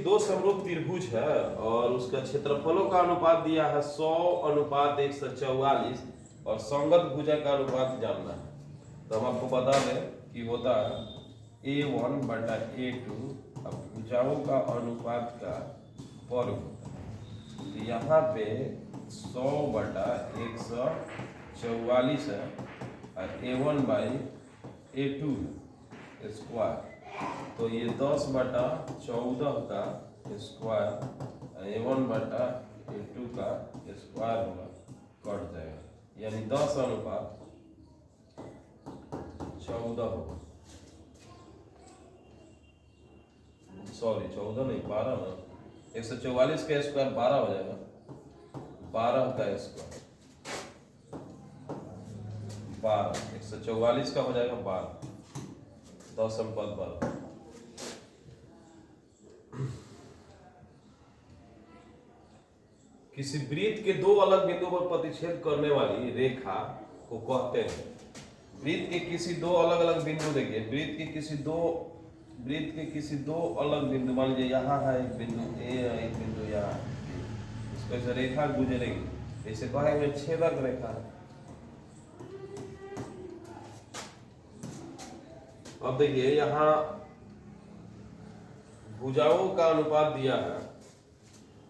दो समरूप त्रिभुज है और उसका क्षेत्रफलों का अनुपात दिया है 100:144 और संगत भुजा का अनुपात जानना है, तो हम आपको बता दें कि होता है A1 बटा A2, अब भुजाओं का अनुपात का वर्ग होता है, तो यहाँ पे 100 बटा 144 है और A1 बाई A2 स्क्वायर, तो ये 10 बटा 14 का स्क्वायर, A1 बटा A2 का स्क्वायर होगा, कट जाएगा, यानी 10 अनुपात 14 होगा, सॉरी 14 नहीं 12 ना, 144 का स्क्वायर 12 हो जाएगा, 12 का स्क्वायर 12, 144 का हो जाएगा 12, 10 अनुपात 12। किसी वृत्त के दो अलग बिंदु पर प्रतिच्छेद करने वाली रेखा को कहते हैं। वृत्त के किसी दो अलग अलग बिंदु, देखिए वृत्त के किसी दो अलग बिंदु, मान लीजिए यहाँ है एक बिंदु ए है, एक बिंदु यहाँ, इसको ऐसे रेखा गुजरेगी इसे कहेंगे छेदक रेखा। अब देखिए यहाँ भुजाओं का अनुपात दिया है,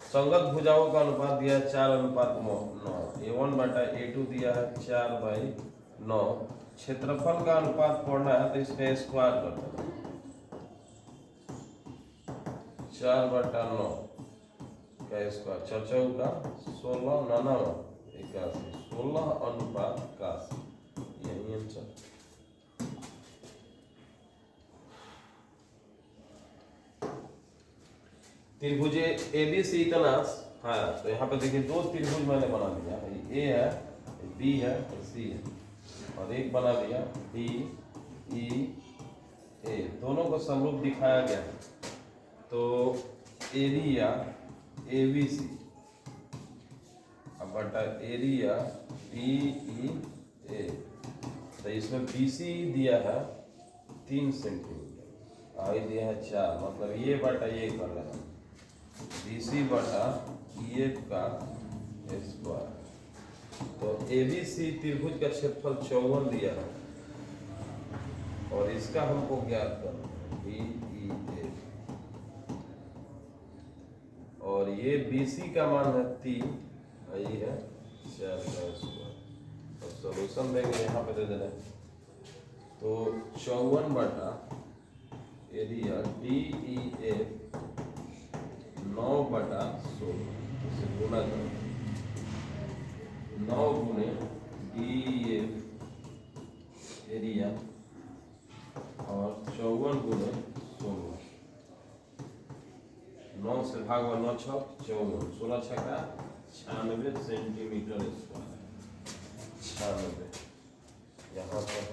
संगत भुजाओं का अनुपात दिया है 4:9। A1/A2 दिया है 4/9। क्षेत्रफल का अनुपात पढ़ना है तो इसका स्क्वायर कर देना, 4/9 का स्क्वायर, 4 का 16, 9 81, 16:81, यही आंसर। त्रिभुज ABC का नाश, हाँ तो यहाँ पे देखिए दो त्रिभुज मैंने बना दिया, ए है, बी है और सी है, और एक बना दिया DEA, दोनों को समरूप दिखाया गया है। तो एरिया ABC अब बटा एरिया DEA, तो इसमें BC दिया है 3 सेंटीमीटर, आई दिया है 4, मतलब ये बटा ये कर लेना, BC बटा EF का स्क्वायर। तो ABC त्रिभुज का क्षेत्रफल 54 दिया है, और इसका हमको ज्ञात करना है DEA, और ये BC का मान है 3, ये है 4 का स्क्वायर। अब सॉल्यूशन देंगे, यहाँ पे दे देना, तो 54 बटा एरिया DEA 9/16 से गुना करो, 9 गुने DEA एरिया और 54 गुने 16, 9 से भाग 9 6 54, 16 छक्का 96 सेंटीमीटर स्क्वायर, 96। यहाँ पर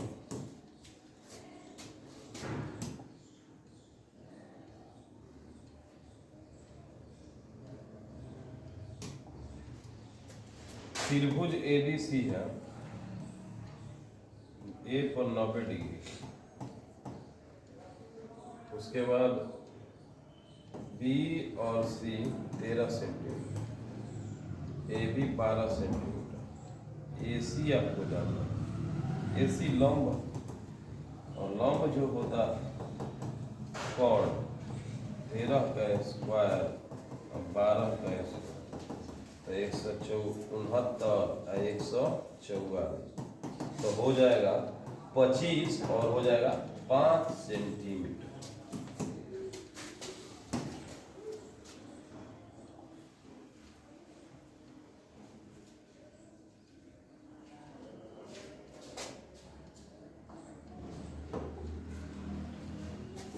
त्रिभुज ABC है, A पर 90 डिग्री, उसके बाद B और C 13 centimetre, AB 12 centimetre, AC आपको जानना है, AC लंब, और लंब जो होता है कोण 13 का स्क्वायर और 12 का स्क्वायर, तो 169 144, तो हो जाएगा 25 और हो जाएगा 5 सेंटीमीटर।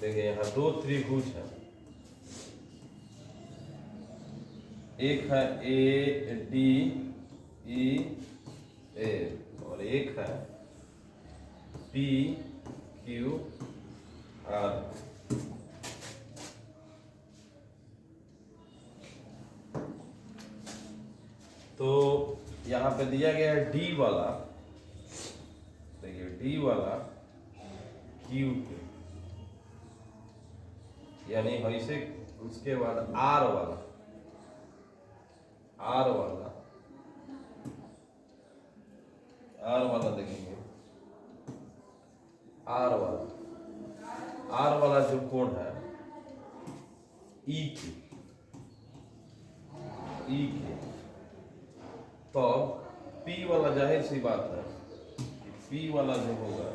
देखिए यहाँ दो त्रिभुज है, एक है ADEA और एक है PQR। तो यहाँ पे दिया गया है D वाला, देखिए D वाला Q पे, यानी ऐसे, उसके बाद R वाला देखेंगे, R वाला जो कोण है E के, तो P वाला जाहिर सी बात है कि P वाला जो होगा,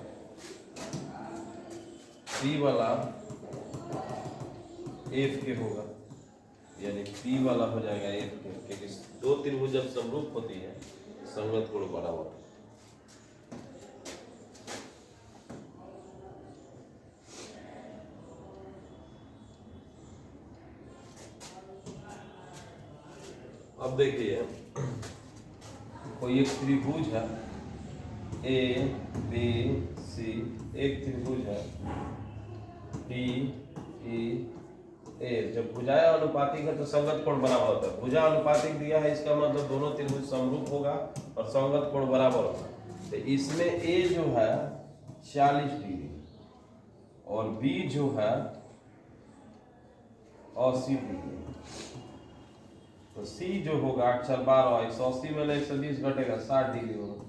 P वाला F के होगा, यानी P वाला हो जाएगा F के, क्योंकि दो त्रिभुज जब समरूप होती है संगत कोण बराबर। अब देखिए कोई एक त्रिभुज है ABC, एक त्रिभुज है DEA। जब भुजाएं अनुपातिक है तो संगत कोण बराबर होता है। भुजा अनुपातिक दिया है, इसका मतलब दोनों त्रिभुज समरूप होगा और संगत कोण बराबर होगा। तो इसमें A जो है 40 डिग्री और B जो है 80 डिग्री, तो सी जो होगा 8 4 12, 180 में 120 घटेगा 60 डिग्री होगा।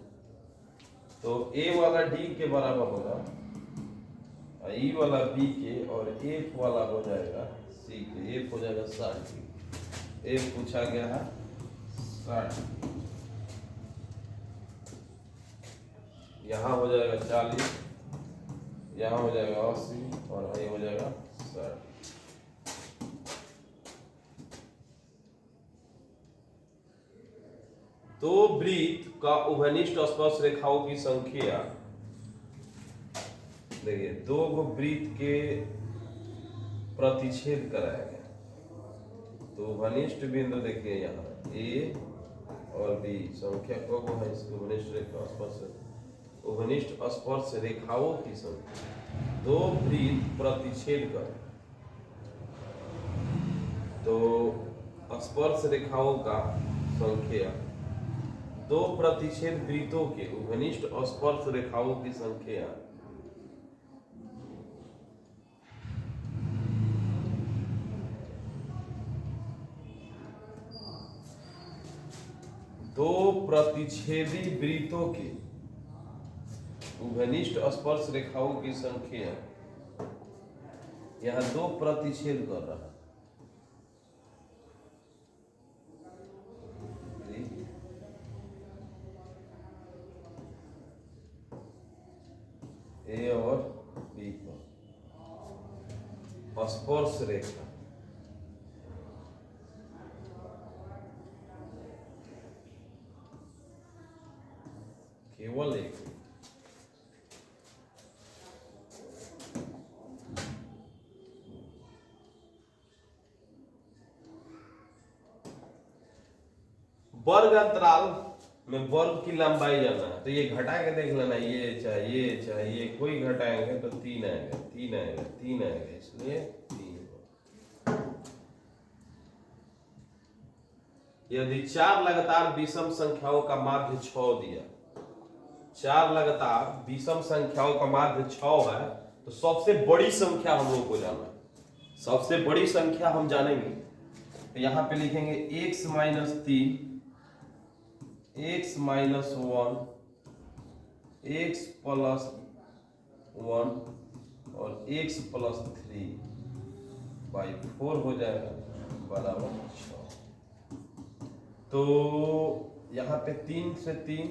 तो ए वाला डी के बराबर होगा, ई वाला बी के, और एफ वाला हो जाएगा सी के। एफ हो जाएगा 60 डिग्री। एफ पूछा गया है 60। यहाँ हो जाएगा 40, यहाँ हो जाएगा 80, और ये हो जाएगा 60। तो वृत्त का उभयनिष्ठ स्पर्श रेखाओं की संख्या, देखिए दो गो वृत्त के प्रतिच्छेद कराया गया। तो उभयनिष्ठ बिंदु देखिए यहाँ ए और बी, संख्या को है इसके उभयनिष्ठ रेखा स्पर्श, उभयनिष्ठ स्पर्श रेखाओं की संख्या। दो वृत्त प्रतिच्छेद कर, तो स्पर्श रेखाओं का संख्या, दो प्रतिच्छेद वृत्तों के उभयनिष्ठ स्पर्श रेखाओं की संख्या दो प्रतिच्छेदी वृत्तों के उभयनिष्ठ स्पर्श रेखाओं की संख्या, यहां दो प्रतिच्छेद कर रहा है, ए और बी पर स्पर्श रेखा केवल एक। वर्ग अंतराल में वर्ग की लंबाई जाना है, तो ये घटा के देख लेना, ये चाहिए कोई घटाएंगे तो 3 आएगा, 3 आएगा, 3 आएगा, इसलिए 3। यदि 4 लगातार विषम संख्याओं का माध्य 6 दिया, 4 लगातार विषम संख्याओं का माध्य 6 है, तो सबसे बड़ी संख्या हम लोग को जाना है। सबसे बड़ी संख्या हम जानेंगे, तो यहाँ पे लिखेंगे x minus 3, x minus 1, x plus 1 और x प्लस 3 बाई 4 हो जाएगा बराबर 6। तो यहाँ पे 3 से 3,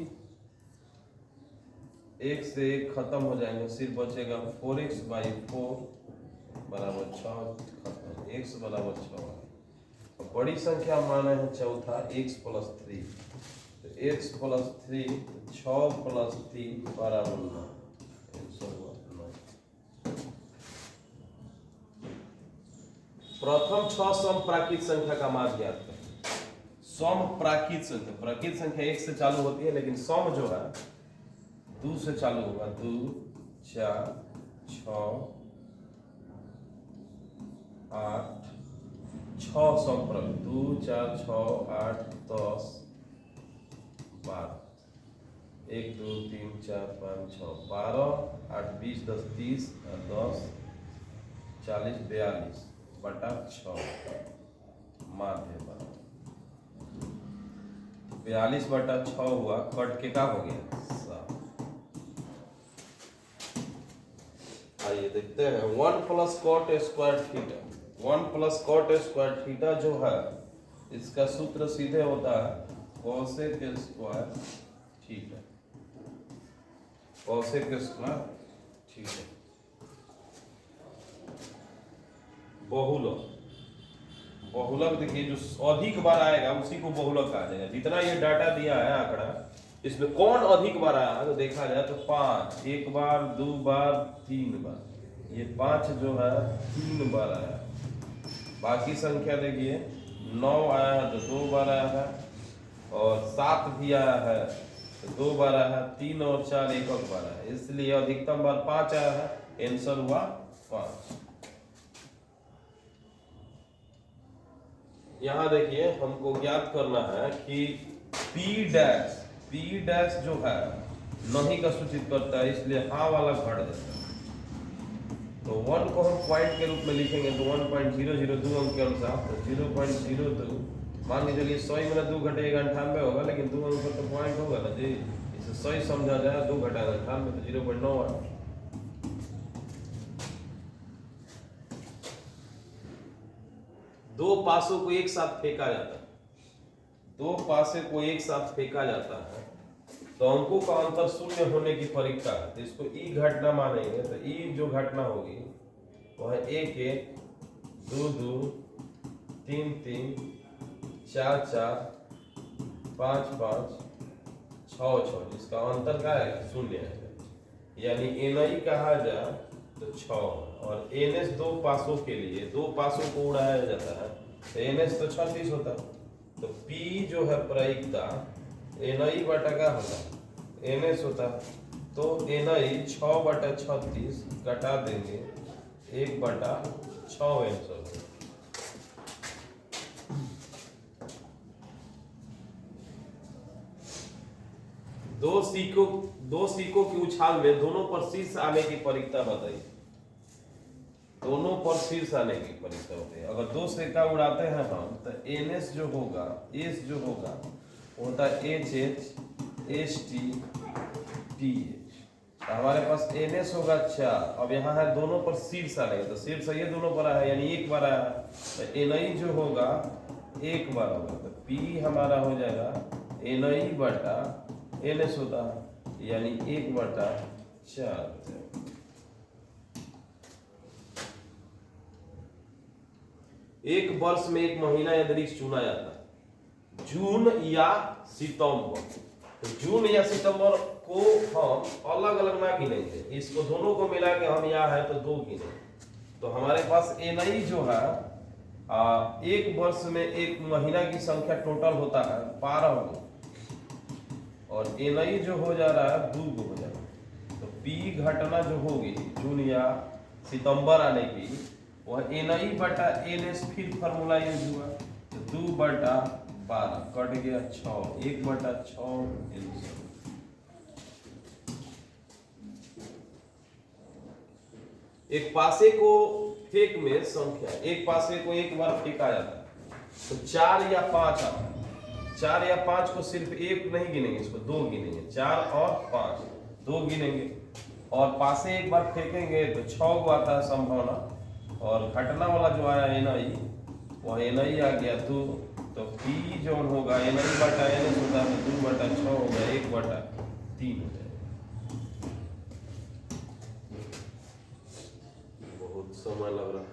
1 से 1 खत्म हो जाएंगे, सिर्फ बचेगा 4x बाई 4 बराबर 6 खत्म, x बराबर 6 है। बड़ी संख्या माना है चौथा x प्लस 3, तो x प्लस 3, 6 प्लस 3 बराबर 9। प्रथम 6 सम प्राकृत संख्या का मान ज्ञात करें। सम प्राकृत संख्या, प्राकृत संख्या 1 से चालू होती है, लेकिन सम जो है 2 से चालू होगा। 2 4 6 8 6 सम प्राकृत, 2 4 6 8 10 12, 1 2 3 4 5 6 12, 8 20 10 30 10 40 42 बटा 6 माध्य 42 बटा 6 हुआ, कट के का हो गया 7। आइए देखते हैं 1 plus cot square theta. 1 plus cot square theta जो है, इसका सूत्र सीधे होता है cosec square theta, cosec square theta. बहुलक, बहुलक देखिए जो अधिक बार आएगा उसी को बहुलक कहा जाएगा। जितना ये डाटा दिया है आंकड़ा, इसमें कौन अधिक बार आया है तो देखा जाए तो 5, 1 बार 2 बार 3 बार, ये 5 जो है 3 बार आया। बाकी संख्या देखिए 9 आया है तो 2 बार आया है, और 7 भी आया है तो 2 बार आया है, 3 और 4 एक बार आया है, इसलिए अधिकतम बार 5 आया है, आंसर हुआ 5। यहां देखिए हमको ज्ञात करना है कि P डैश जो है नहीं का सूचित करता है, इसलिए हाँ वाला घट जाता है। तो 1 को हम पॉइंट के रूप में लिखेंगे तो 1.002 अंक के अनुसार, तो 0.02 मान के चलिए 100 में 2 घटे 98 होगा, लेकिन 2 अंक पर तो पॉइंट होगा ना जी, इसे 100 समझा जाए, 2 घटा 98 तो 0.98। दो पासों को एक साथ फेंका जाता है, दो पासे को एक साथ फेंका जाता है तो अंकों का अंतर शून्य होने की परीक्षा है, तो इसको ई घटना मानेंगे। तो ई जो घटना होगी वह 1 2 2 3 3 4 4 5 5 6 6, जिसका अंतर क्या है, शून्य है, यानी एनआई कहा जाए तो 6। और एनएस दो पासों के लिए, दो पासों को उड़ाया जाता है तो एनएस तो 36 होता है। तो पी जो है प्रायिकता एनआई बटा का होता है, एनएस होता है। तो एनआई 6/36 कटा देंगे 1/6 आंसर। दो सिक्कों की उछाल में दोनों पर शीर्ष आने की परीक्षा बताइए। दोनों पर शीर्ष आने की परीक्षा होती है। अगर दो सिक्का उड़ाते हैं हम तो एनएस जो होगा, एस जो होगा होता है H H S T T H. तो हमारे पास एनएस होगा 4। अब यहाँ है दोनों पर शीर्ष आने, तो शीर्ष ये दोनों पर आया यानी एक बार आया, तो एनआई जो होगा एक बार होगा, तो पी हमारा हो जाएगा एनआई बटा एनएस होता है यानी 1/4। एक वर्ष में एक महीना या तारीख चुना जाता है, जून या सितंबर। तो जून या सितंबर को हम अलग अलग ना गिनेंगे, इसको दोनों को मिला के हम या है तो 2 गिने। तो हमारे पास एनआई जो है एक वर्ष में एक महीना की संख्या टोटल होता है 12 गो, और एनआई जो हो जा रहा है 2 गो हो जा रहा है। तो पी घटना जो होगी जून या सितंबर आने की, वह एनआई बटा एनएस, फिर फार्मूला यूज हुआ तो 2/12 कट गया 6, 1/6 एक पासे को फेंक में संख्या, एक पासे को एक बार फेंका जाता है तो 4 या 5 आता है। 4 या 5 को सिर्फ एक नहीं गिनेंगे, इसको 2 गिनेंगे। 4 और 5 2 गिनेंगे, और पासे एक बार फेंकेंगे तो 6 को आता है संभावना, और घटना वाला जो आया एनआई, वह एनआई आ गया 2। तो पी जो होगा एनआई बटा एनएस होता है 2/6 होगा 1/3 हो जाएगा। बहुत समय लग रहा है।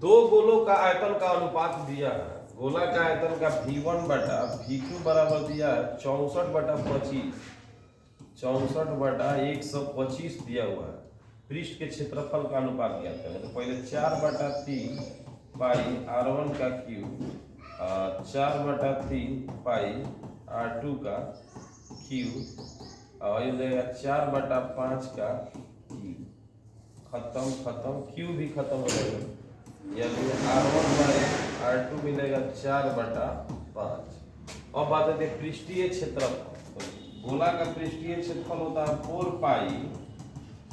दो गोलों का आयतन का अनुपात दिया है, गोला का आयतन का V1 बटा V2 बराबर दिया है 64/25, 64/125 दिया हुआ है। पृष्ठ के क्षेत्रफल का अनुपात ज्ञात करें, तो पहले 4/3 पाई R1 का क्यूब, 4/3 पाई R2 का क्यूब, और ये देगा 4/5 का क्यूब। खत्म, क्यूब भी खत्म हो जाएगा, यानी R1/R2 मिलेगा 4/5। अब बात है पृष्ठीय क्षेत्रफल। गोला का पृष्ठीय क्षेत्रफल होता है 4 पाई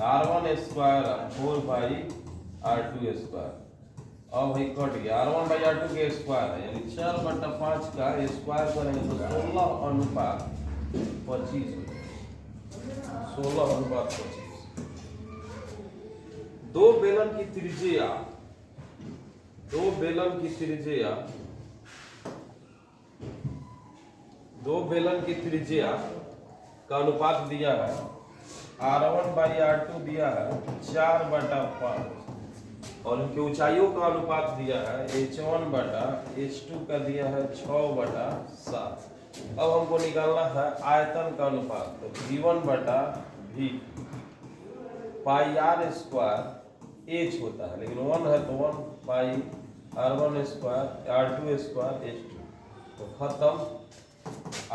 R1 स्क्वायर 4 पाई R2 स्क्वायर। अब भाई कट गया, R1/R2 के स्क्वायर है, यानी 4/5 का स्क्वायर करेंगे तो 16:25 हो जाएगा। 16:25। दो बेलन की त्रिज्या का अनुपात दिया है, R1/R2 दिया है 4/5, और इनकी ऊंचाइयों का अनुपात दिया है H1/H2 का दिया है 6/7। अब हमको निकालना है आयतन का अनुपात, तो V1/V पाई R स्क्वायर H होता है, लेकिन 1 है तो 1 पाई R1 square R2 square H2। तो खत्म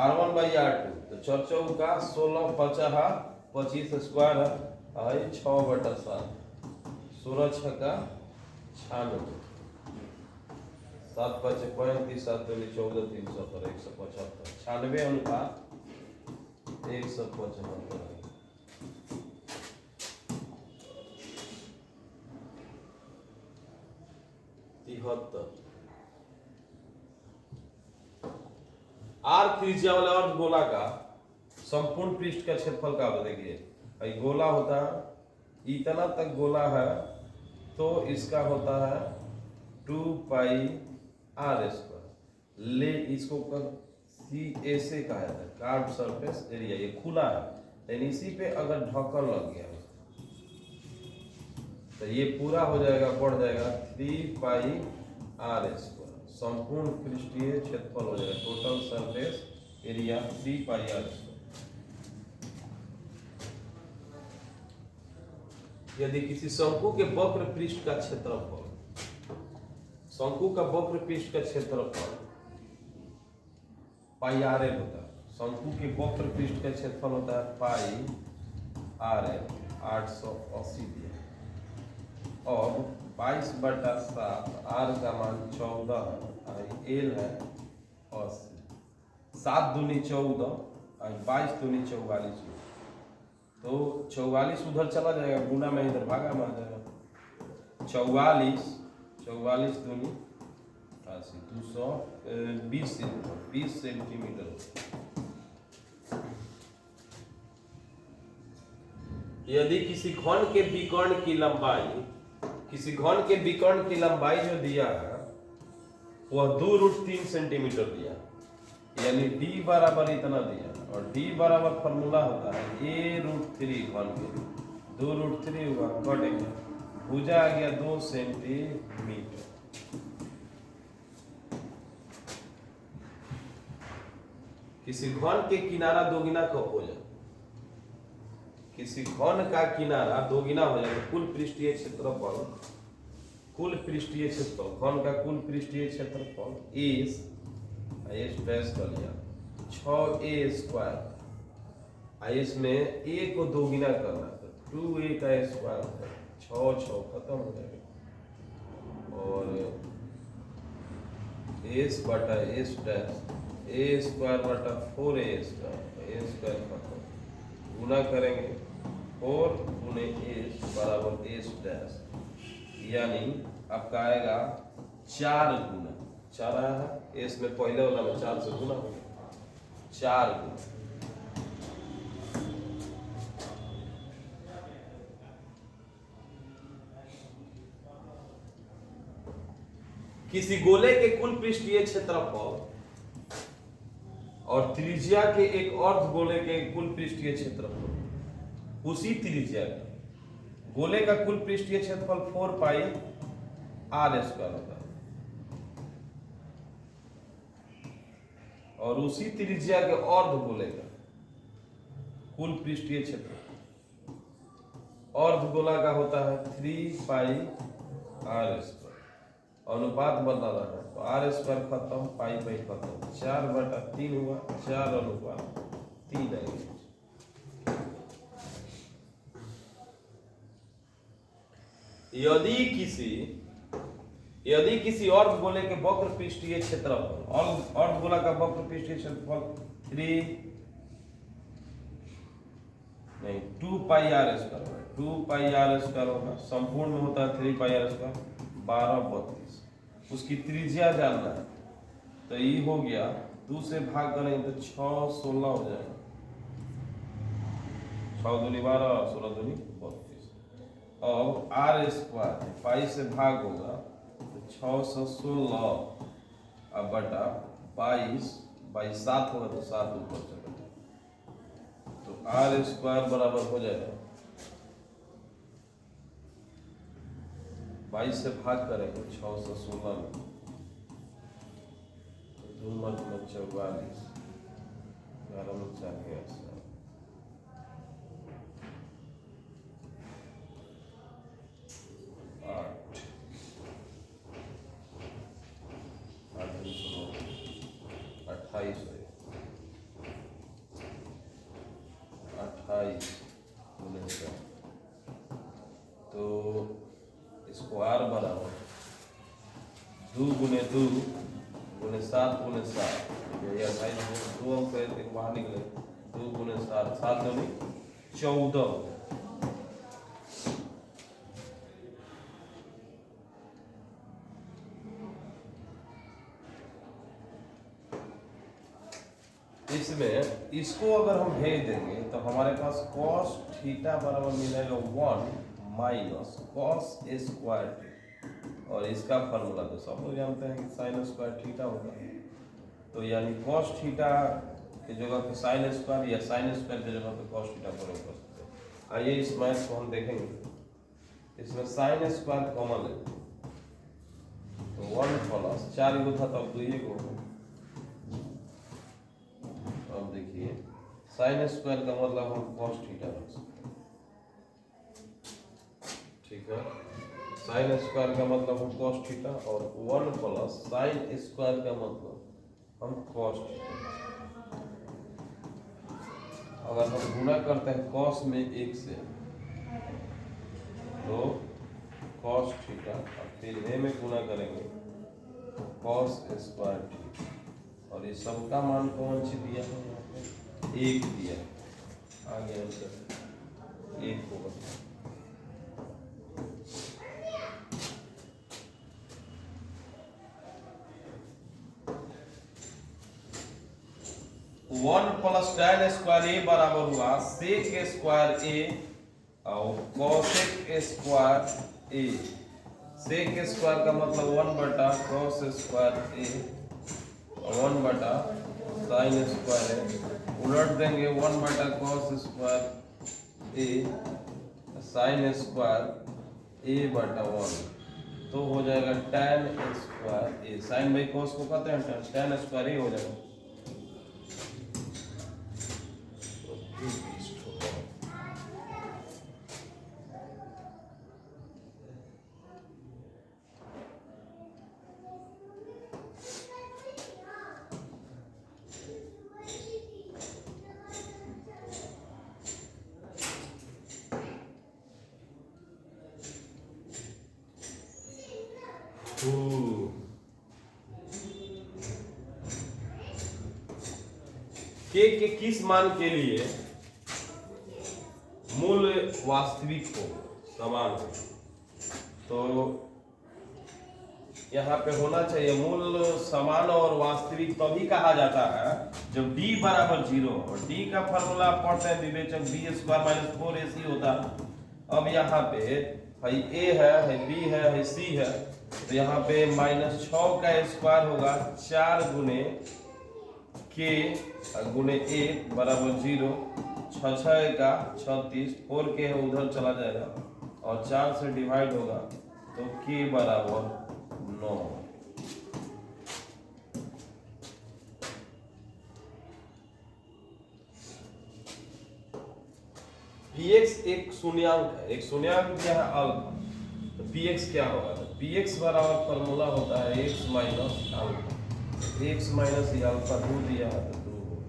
R1/R2, तो 4 का 16 50 25 स्क्वायर है 6/7, 16 6 का 96, 7 5 35 7 2 14 300 175, 96 अनुपात 175। 73 आर त्रिज्या वाले अर्ध गोला का संपूर्ण पृष्ठ का क्षेत्रफल का देखिए भाई गोला होता है इतना तक गोला है तो इसका होता है 2 पाई आर स्क्वायर ले इसको कर सी ए से कहा जाता है कार्व सरफेस एरिया ये खुला है लेकिन इसी पे अगर ढक्कन लग गया तो ये पूरा हो जाएगा बढ़ जाएगा 3 पाई आर स्क्वायर संपूर्ण पृष्ठीय क्षेत्रफल हो जाएगा total surface area 3 pi R square. यदि किसी शंकु के वक्र पृष्ठ का क्षेत्रफल शंकु का वक्र पृष्ठ का क्षेत्रफल पाई आर एल होता है शंकु के वक्र पृष्ठ का क्षेत्रफल होता है पाई आर एल 880 दिया और 22/7 आर का मान 14 एल है 80 7 दूनी 14 और 22 दूनी 44 तो 44 उधर चला जाएगा गुना में इधर भागा में आ जाएगा 44 दूनी 220 सेंटीमीटर। यदि किसी घन के विकर्ण की लंबाई जो दिया है वह 2√3 सेंटीमीटर दिया यानी d बराबर इतना दिया और d बराबर फॉर्मूला होता है a√3 घन के 2√3 हुआ कटेगा भुजा आ गया 2 सेंटीमीटर। किसी घन के किनारा दोगुना कब हो जाए किसी घन का किनारा दोगुना हो जाए कुल पृष्ठीय क्षेत्रफल घन का कुल पृष्ठीय क्षेत्रफल एस डैश कर लिया 6a स्क्वायर इसमें a को दोगुना करना तो 2a का स्क्वायर 6 खत्म हो जाएगा और s बटा s डैश a स्क्वायर बटा 4a स्क्वायर खत्म गुना करेंगे 4 गुने s बराबर s डैश यानी आपका आएगा 4 गुना 4 आया है s में पहले वाला में 4 से गुना हो गया 4 गुना। किसी गोले के कुल पृष्ठीय क्षेत्रफल और त्रिज्या के एक अर्ध गोले के कुल पृष्ठीय क्षेत्रफल उसी त्रिज्या का गोले का कुल पृष्ठीय क्षेत्रफल 4 पाई आर स्क्वायर होता है और उसी त्रिज्या के अर्ध गोले का कुल पृष्ठीय क्षेत्रफल अर्ध गोला का होता है 3 पाई आर स्क्वायर अनुपात बताना है तो आर स्क्वायर खत्म पाई खत्म 4/3 हुआ 4:3 आएगा। यदि किसी अर्ध गोले के वक्र पृष्ठीय क्षेत्रफल अर्ध गोला का वक्र पृष्ठीय क्षेत्रफल 2 पाई आर स्क्वायर होगा संपूर्ण में होता है 3 पाई आर स्क्वायर 1232 उसकी त्रिज्या जानना है तो ये हो गया 2 से भाग करेंगे तो 6 16 हो जाएगा 6 दूनी 12 16 दूनी 32 अब आर स्क्वायर पाई से भाग होगा तो 616 अब बटा 22 7 होगा तो 7 ऊपर चलेगा तो आर स्क्वायर बराबर हो जाएगा 22 से भाग करेंगे 616 में 2 मतलब 44 11 में 4 गया 28 तो इसको आर बराबर 2 गुने 2 गुने 7 गुने 7 ये 28 2 अंक से बाहर निकले 2 गुने 7 7 दूनी 14 14 इसमें इसको अगर हम भेज देंगे तो हमारे पास cos थीटा बराबर मिलेगा 1 माइनस cos स्क्वायर थीटा, और इसका फॉर्मूला तो सब लोग जानते हैं कि साइन स्क्वायर थीटा होगा। तो यानी cos थीटा की जगह पे साइन स्क्वायर या साइन स्क्वायर की जगह पे cos थीटा प्रयोग कर सकते हैं। आइए इस मैथ को हम देखेंगे। इसमें साइन स्क्वायर कॉमन है तो 1 प्लस 4 को था तब 2 को। अब देखिए साइन स्क्वायर का मतलब हम cos थीटा रख सकते हैं, ठीक है। साइन स्क्वायर का मतलब हम cos थीटा और 1 प्लस साइन स्क्वायर का मतलब हम cos थीटा। अगर हम गुणा करते हैं cos में 1 से तो cos थीटा, और फिर a में गुणा करेंगे cos स्क्वायर थीटा, और इस सब का मान कौन सी दिया है यहाँ पे 1 दिया है। आगे आंसर 1 होगा। वन प्लस tan स्क्वायर ए बराबर हुआ sec स्क्वायर ए और cosec स्क्वायर ए। sec स्क्वायर का मतलब 1 बटा cos स्क्वायर ए और 1 बटा साइन स्क्वायर ए। उलट देंगे 1 बटा cos square A sine square A बटा 1, तो हो जाएगा tan square A. Sine by cos को कहते हैं tan स्क्वायर ए हो जाएगा। के किस मान के लिए मूल वास्तविक हो समान हो, तो यहाँ पे होना चाहिए मूल समान और वास्तविक तभी कहा जाता है जब d बराबर 0 और d का फॉर्मूला आप पढ़ते हैं विवेचक b स्क्वायर माइनस 4ac होता है। अब यहाँ पे है a है b है c है, तो यहाँ पे माइनस 6 का स्क्वायर होगा 4 गुने के गुने ए बराबर 0, 6 का 36, 4 के है उधर चला जाएगा और 4 से डिवाइड होगा तो के बराबर 9। px एक शून्यांक है, एक शून्यांक दिया है अल्फा, तो px क्या होगा, तो px बराबर फॉर्मूला होता है x minus alpha. x minus alpha 2 दिया है तो 2 होगा,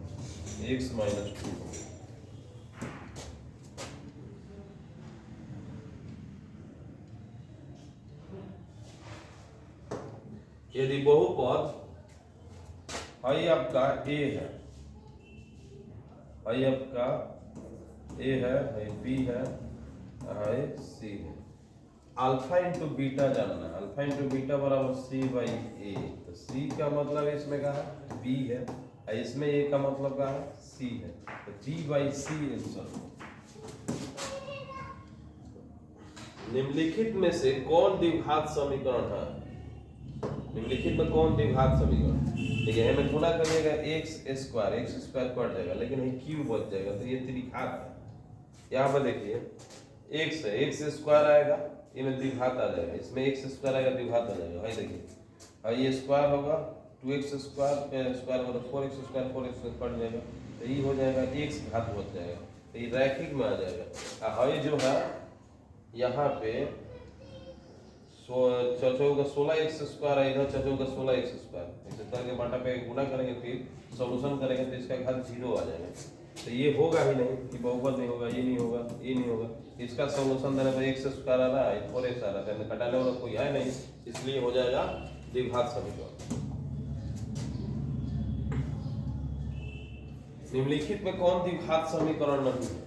x माइनस 2 होगा। यदि बहुपद है आपका a है, आपका a है b है c है, अल्फा इंटू बीटा जानना है। अल्फा इंटू बीटा बराबर c बाई ए, तो c का मतलब इसमें का है b है, इसमें a का मतलब का है c है, तो g बाई c आंसर। निम्नलिखित में से कौन द्विघात समीकरण है, निम्नलिखित में कौन द्विघात समीकरण, देखिए हमें गुणा करिएगा x स्क्वायर कट जाएगा लेकिन ये क्यूब बच जाएगा, तो ये त्रिघात है। यहाँ पर देखिए x स्क्वायर आएगा, ये में द्विघात आ जाएगा, इसमें x स्क्वायर आएगा द्विघात आ जाएगा। भाई देखिए ये स्क्वायर होगा 2x स्क्वायर स्क्वायर मतलब 4x स्क्वायर कट जाएगा, तो ये हो जाएगा x घात बच जाएगा, तो ये रैखिक में आ जाएगा। ये जो है यहाँ पे चौचौ का 16x स्क्वायर है, इधर चौचौ का 16x स्क्वायर, इस तरह के बाटा पे गुणा करेंगे फिर सॉल्यूशन करेंगे तो इसका घात 0 आ जाएगा। तो ये होगा ही नहीं कि बहुपद नहीं होगा, ये नहीं होगा, ये नहीं होगा। इसका सॉल्यूशन देने पर x स्क्वायर आ रहा है 4x आ रहा है, घटाने वाला कोई है नहीं, इसलिए हो जाएगा द्विघात समीकरण। निम्नलिखित में कौन द्विघात समीकरण नहीं है,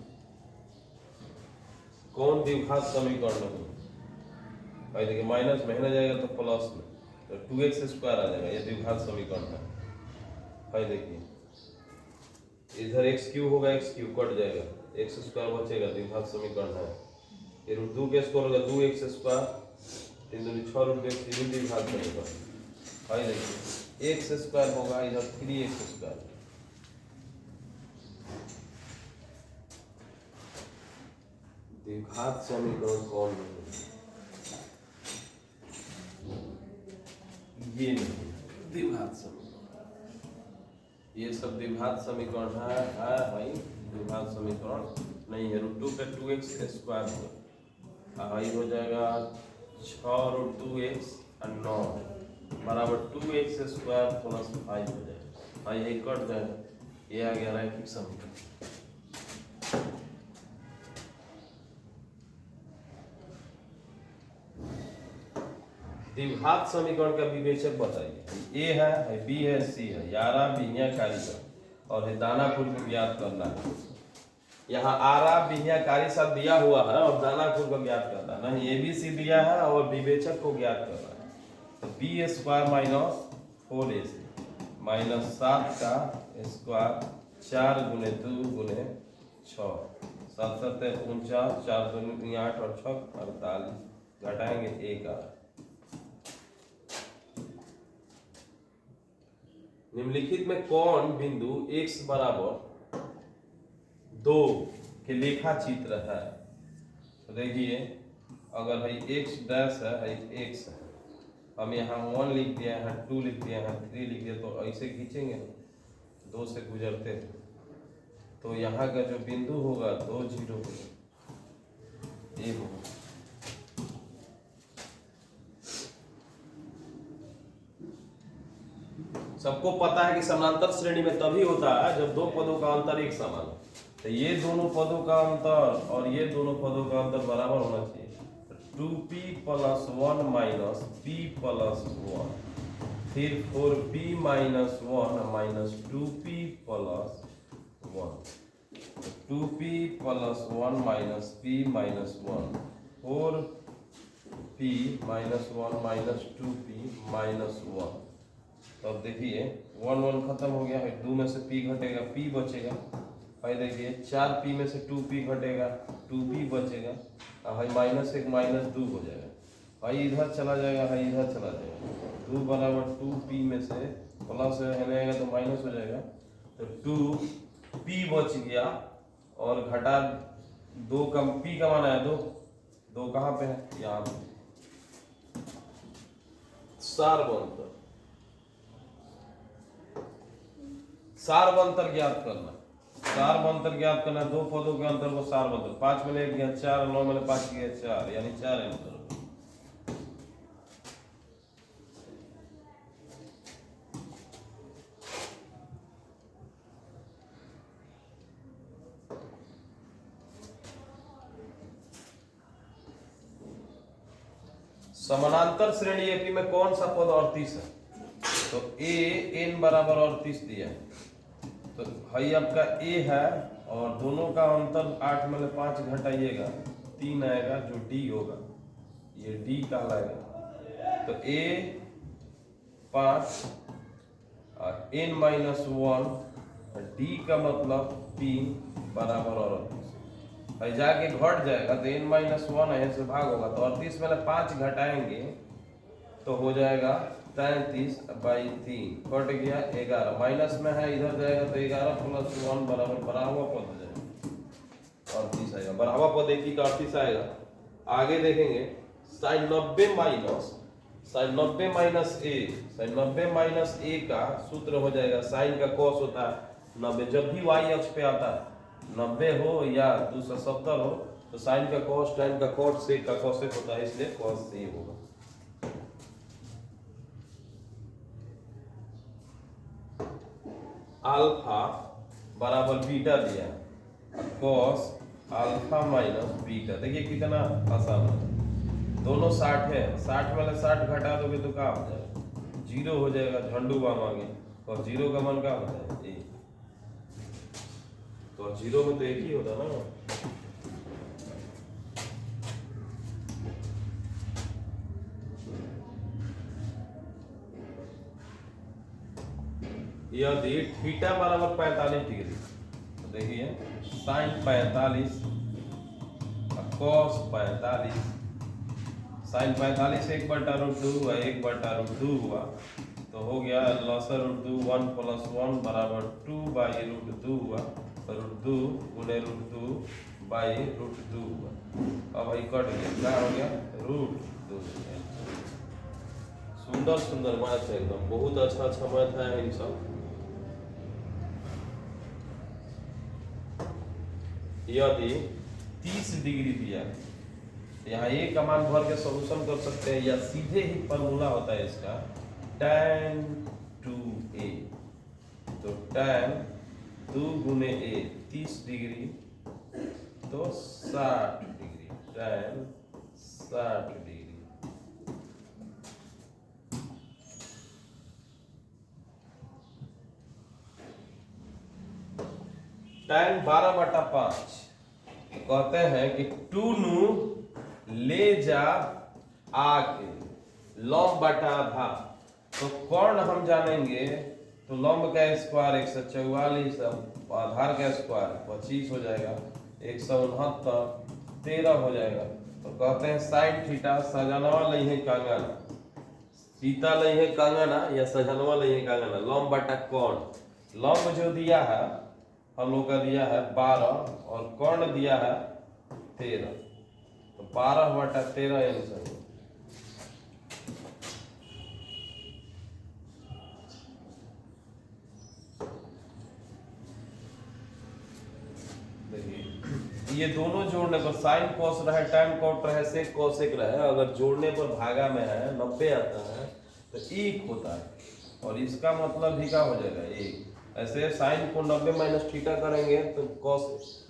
कौन द्विघात समीकरण नहीं है। भाई देखिए माइनस में ना जाएगा तो प्लस में, तो 2x स्क्वायर आ जाएगा, ये द्विघात समीकरण है। भाई देखिए इधर एक्स क्यू होगा, एक्स क्यू कट जाएगा, एक्स स्क्वायर बचेगा, द्विघात समीकरण है। ये रूट 2 के स्क्वायर होगा 2x स्क्वायर, 3 दूनी 6 रूट x, ये द्विघात समीकरण। भाई देखिए एक्स स्क्वायर होगा इधर 3x स्क्वायर, द्विघात समीकरण कौन है? ये नहीं द्विघात समीकरण, ये सब द्विघात समीकरण है भाई, द्विघात समीकरण नहीं है। रूट 2 पे 2x स्क्वायर होगा, भाई हो जाएगा 6 रूट 2x और 9 बराबर 2x स्क्वायर प्लस 5 हो जाएगा। भाई ये कट जाएगा, ये आ गया रैखिक समीकरण। द्विघात समीकरण का विवेचक बताइए। ए है, बी है, सी है, यारा बिहिया कारी का और है दानापुर को ज्ञात करना है। यहाँ आरा बिहिया कारी साथ दिया हुआ है और दानापुर को ज्ञात करना है, नहीं ए बी सी दिया है और विवेचक को ज्ञात करना है। तो B square minus 4ac minus 7 का स्क्वायर 4 गुने 2 गुने 6, 7 7 49, 4 दूनी 8 और 6 48, घटाएंगे 1 आ। निम्नलिखित में कौन बिंदु x बराबर 2 के लेखा चित्र है? तो देखिए अगर भाई x डैश है, x है, हम यहाँ 1 लिख दिया है, 2 लिख दिया है, 3 लिख दिया, तो ऐसे खींचेंगे 2 से गुजरते हैं, तो यहाँ का जो बिंदु होगा 2 0 होगा, ये होगा। सबको पता है कि समानांतर श्रेणी में तभी होता है जब दो पदों का अंतर एक समान हो। तो ये दोनों पदों का अंतर और ये दोनों पदों का अंतर बराबर होना चाहिए। 2p + 1 - p + 1, फिर 4p - 1 - 2p + 1, 2p + 1 - p - 1, 4p - 1 - 2p - 1। तो अब देखिए 1 1 खत्म हो गया है, 2 में से p घटेगा, p बचेगा। भाई देखिए 4p में से 2p घटेगा, 2p बचेगा, भाई -1 -2 हो जाएगा। भाई इधर चला जाएगा, भाई इधर चला जाएगा, 2 बराबर 2p में से प्लस रहेगा तो माइनस हो जाएगा, तो 2p बच गया और घटा 2 कम, p का मान आया 2, 2 कहाँ पे है? यहाँ पे। सार्वंतर, सार्वंतर ज्ञात करना, सार्वंतर ज्ञात करना, दो पदों के अंतर को सार्वंतर, 5 में 1 गया 4, 9 में 5 गया 4, यानी 4 अंतर। समानांतर श्रेणी एपी में कौन सा पद 38 है? तो a n बराबर 38 दिया है, तो भाई आपका a है और दोनों का अंतर 8 में 5 घटाइएगा 3 आएगा, जो d होगा ये d कहलाएगा। तो a 5 और n - 1, d का मतलब 3 बराबर 38। भाई जाके घट जाएगा तो n - 1 है से भाग होगा, तो 38 में 5 घटाएंगे तो हो जाएगा 33/3, कट गया 11, माइनस में है इधर जाएगा तो 11 + 1 बराबर बराबर पद हो जाएगा 38 आएगा, बराबर पद एक ही का 38 आएगा। आगे देखेंगे sin 90 minus sin 90 minus a, sin 90 minus a का सूत्र हो जाएगा, साइन का cos होता है 90, जब भी y अक्ष पे आता है 90 हो या 270 हो तो साइन का cos, tan का cot, sec का cosec होता है, इसलिए cos से होगा। अल्फा बराबर बीटा दिया, cos अल्फा माइनस बीटा, देखिए कितना आसान है, दोनों 60 है, 60 में 60 घटा दोगे तो क्या हो जाएगा? 0 हो जाएगा, झंडू बाम आ गया, और 0 का मान क्या होता है? 1, तो 0 में तो एक ही होता ना। यदि थीटा बराबर 45 डिग्री देखिए साइन 45 कॉस 45, साइन 45 1/√2 हुआ, 1/√2 हुआ, तो हो गया लॉसर √2 1 + 1 = 2/√2 हुआ, √2 गुने √2 /√2 हुआ। अब भाई कट गया, क्या हो गया √2। सुंदर सुंदर मैथ है एकदम, बहुत अच्छा मैथ है इन सब। यदि 30 डिग्री दिया है, यहाँ ए का मान भर के सॉल्यूशन कर सकते हैं, या सीधे ही फॉर्मूला होता है इसका tan 2a, तो tan 2 गुने a 30 डिग्री तो 60 डिग्री, tan 60 डिग्री। tan 12/5 कहते हैं कि 2 नु ले जा आके लंब बटा आधा, तो कौन हम जानेंगे, तो लंब का स्क्वायर 144, आधार का स्क्वायर 25 हो जाएगा, 169 13 हो जाएगा। तो कहते हैं साइन थीटा सजनवा लई है कांगना, सीता लई है कांगना या सजनवा लई है कांगना, लंब बटा कौन। लंब जो दिया है हम लोग का दिया है 12 और कौन दिया है 13, तो 12/13 आंसर है। देखिए ये दोनों जोड़ने पर साइन कॉस रहे, tan कॉट रहे, सेक कॉसेक रहे, अगर जोड़ने पर भागा में है 90 आता है तो 1 होता है, और इसका मतलब भी क्या हो जाएगा 1। ऐसे साइन को 90 माइनस थीटा करेंगे तो कॉस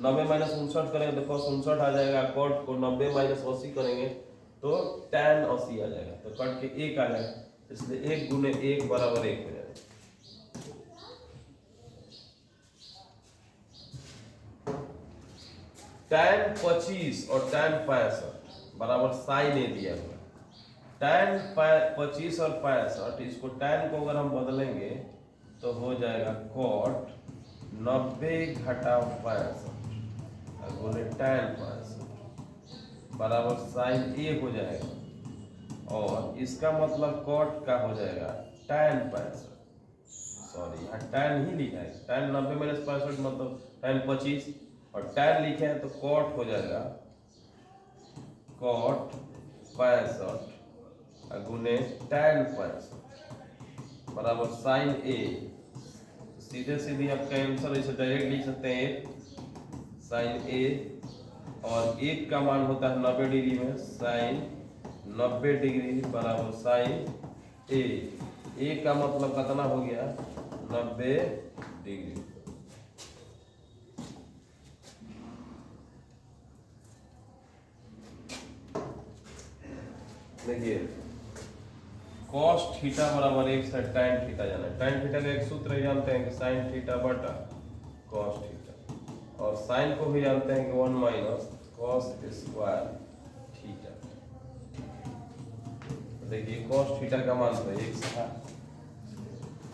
90 माइनस 59 करेंगे तो कॉस 59 आ जाएगा, कॉट को 90 माइनस 80 करेंगे तो tan 80 आ जाएगा, तो कट के 1 आ जाएगा, इसलिए 1 गुने 1 बराबर 1 हो जाएगा। tan 25 और tan 65 बराबर साइन ए दिया हुआ, tan 25 और 65, इसको tan को अगर हम बदलेंगे तो हो जाएगा cot 90 - 65 गुने tan 65 बराबर साइन ए हो जाएगा, और इसका मतलब cot का हो जाएगा tan 65, सॉरी यहाँ tan ही लिखा है, tan 90 - 65 मतलब tan 25, और tan लिखे हैं तो cot हो जाएगा cot 65 गुने tan 65 बराबर साइन ए। सीधे सीधे आपका आंसर इसे डायरेक्ट लिख सकते हैं साइन ए, और 1 का मान होता है 90 डिग्री में, साइन 90 डिग्री बराबर साइन ए का मतलब कितना हो गया 90 डिग्री। देखिए cos थीटा बराबर 1 से tan थीटा जाना है, tan थीटा का एक सूत्र जानते हैं कि sin थीटा बटा cos थीटा, और sin को भी जानते हैं कि 1 माइनस cos स्क्वायर थीटा। देखिए cos थीटा का मान तो 1 था,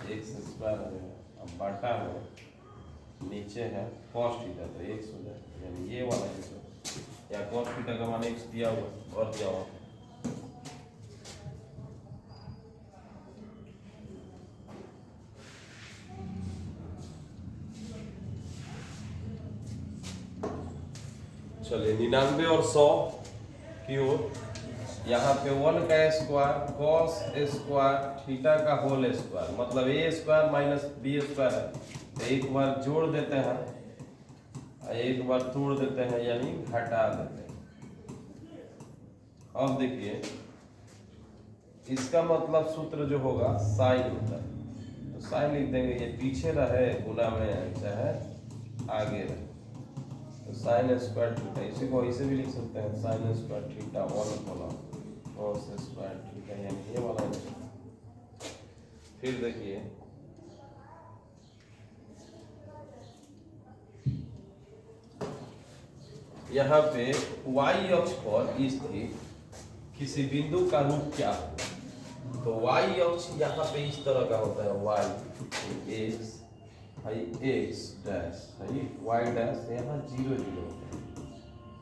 1 से स्क्वायर हो जाएगा, अब बटा में नीचे है cos थीटा तो 1 हो जाएगा, यानी ये वाला आंसर, या cos थीटा का मान 1 दिया हुआ और क्या हुआ। चलिए 99 और 100 की ओर, यहाँ पे 1 का स्क्वायर cos स्क्वायर थीटा का होल स्क्वायर, मतलब a square minus b square है, तो एक बार जोड़ देते हैं, एक बार तोड़ देते हैं, यानी घटा देते हैं। अब देखिए इसका मतलब सूत्र जो होगा साइन होता है, तो साइन लिख देंगे, ये पीछे रहे गुना में चाहे आगे रहे, तो साइन स्क्वायर थीटा, इसी को ऐसे भी लिख सकते हैं sine square theta 1 cos square theta, यानी ये वाला है। फिर देखिए यहाँ पे y अक्ष पर स्थित किसी बिंदु का रूप क्या हो, तो y अक्ष यहाँ पे इस तरह का होता है, y x भाई एक्स डैश भाई वाई डैश, यहाँ 0 0 होते हैं,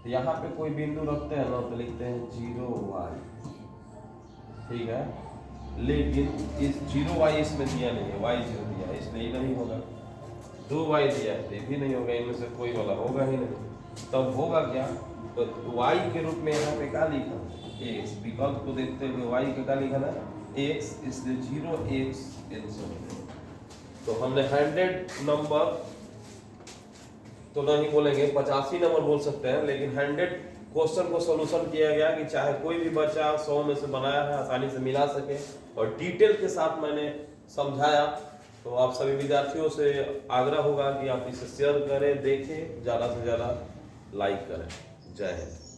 तो यहाँ पे कोई बिंदु रखते हैं ना तो लिखते हैं 0 y, ठीक है। लेकिन इस 0 y इसमें दिया नहीं है, y 0 दिया है, इसलिए ये नहीं होगा। 2 y दिया है, ये भी नहीं होगा, इनमें से कोई वाला होगा ही नहीं। तब होगा क्या, तो y के रूप में यहाँ पे क्या लिखा, x, विकल्प को देखते हुए y का क्या लिखा ना x, इसलिए 0 x आंसर हो। तो हमने 100 नंबर तो नहीं बोलेंगे, 85 नंबर बोल सकते हैं, लेकिन 100 क्वेश्चन को सोल्यूशन किया गया कि चाहे कोई भी बच्चा 100 में से बनाया है आसानी से मिला सके, और डिटेल के साथ मैंने समझाया। तो आप सभी विद्यार्थियों से आग्रह होगा कि आप इसे शेयर करें, देखें, ज़्यादा से ज़्यादा लाइक करें। जय हिंद।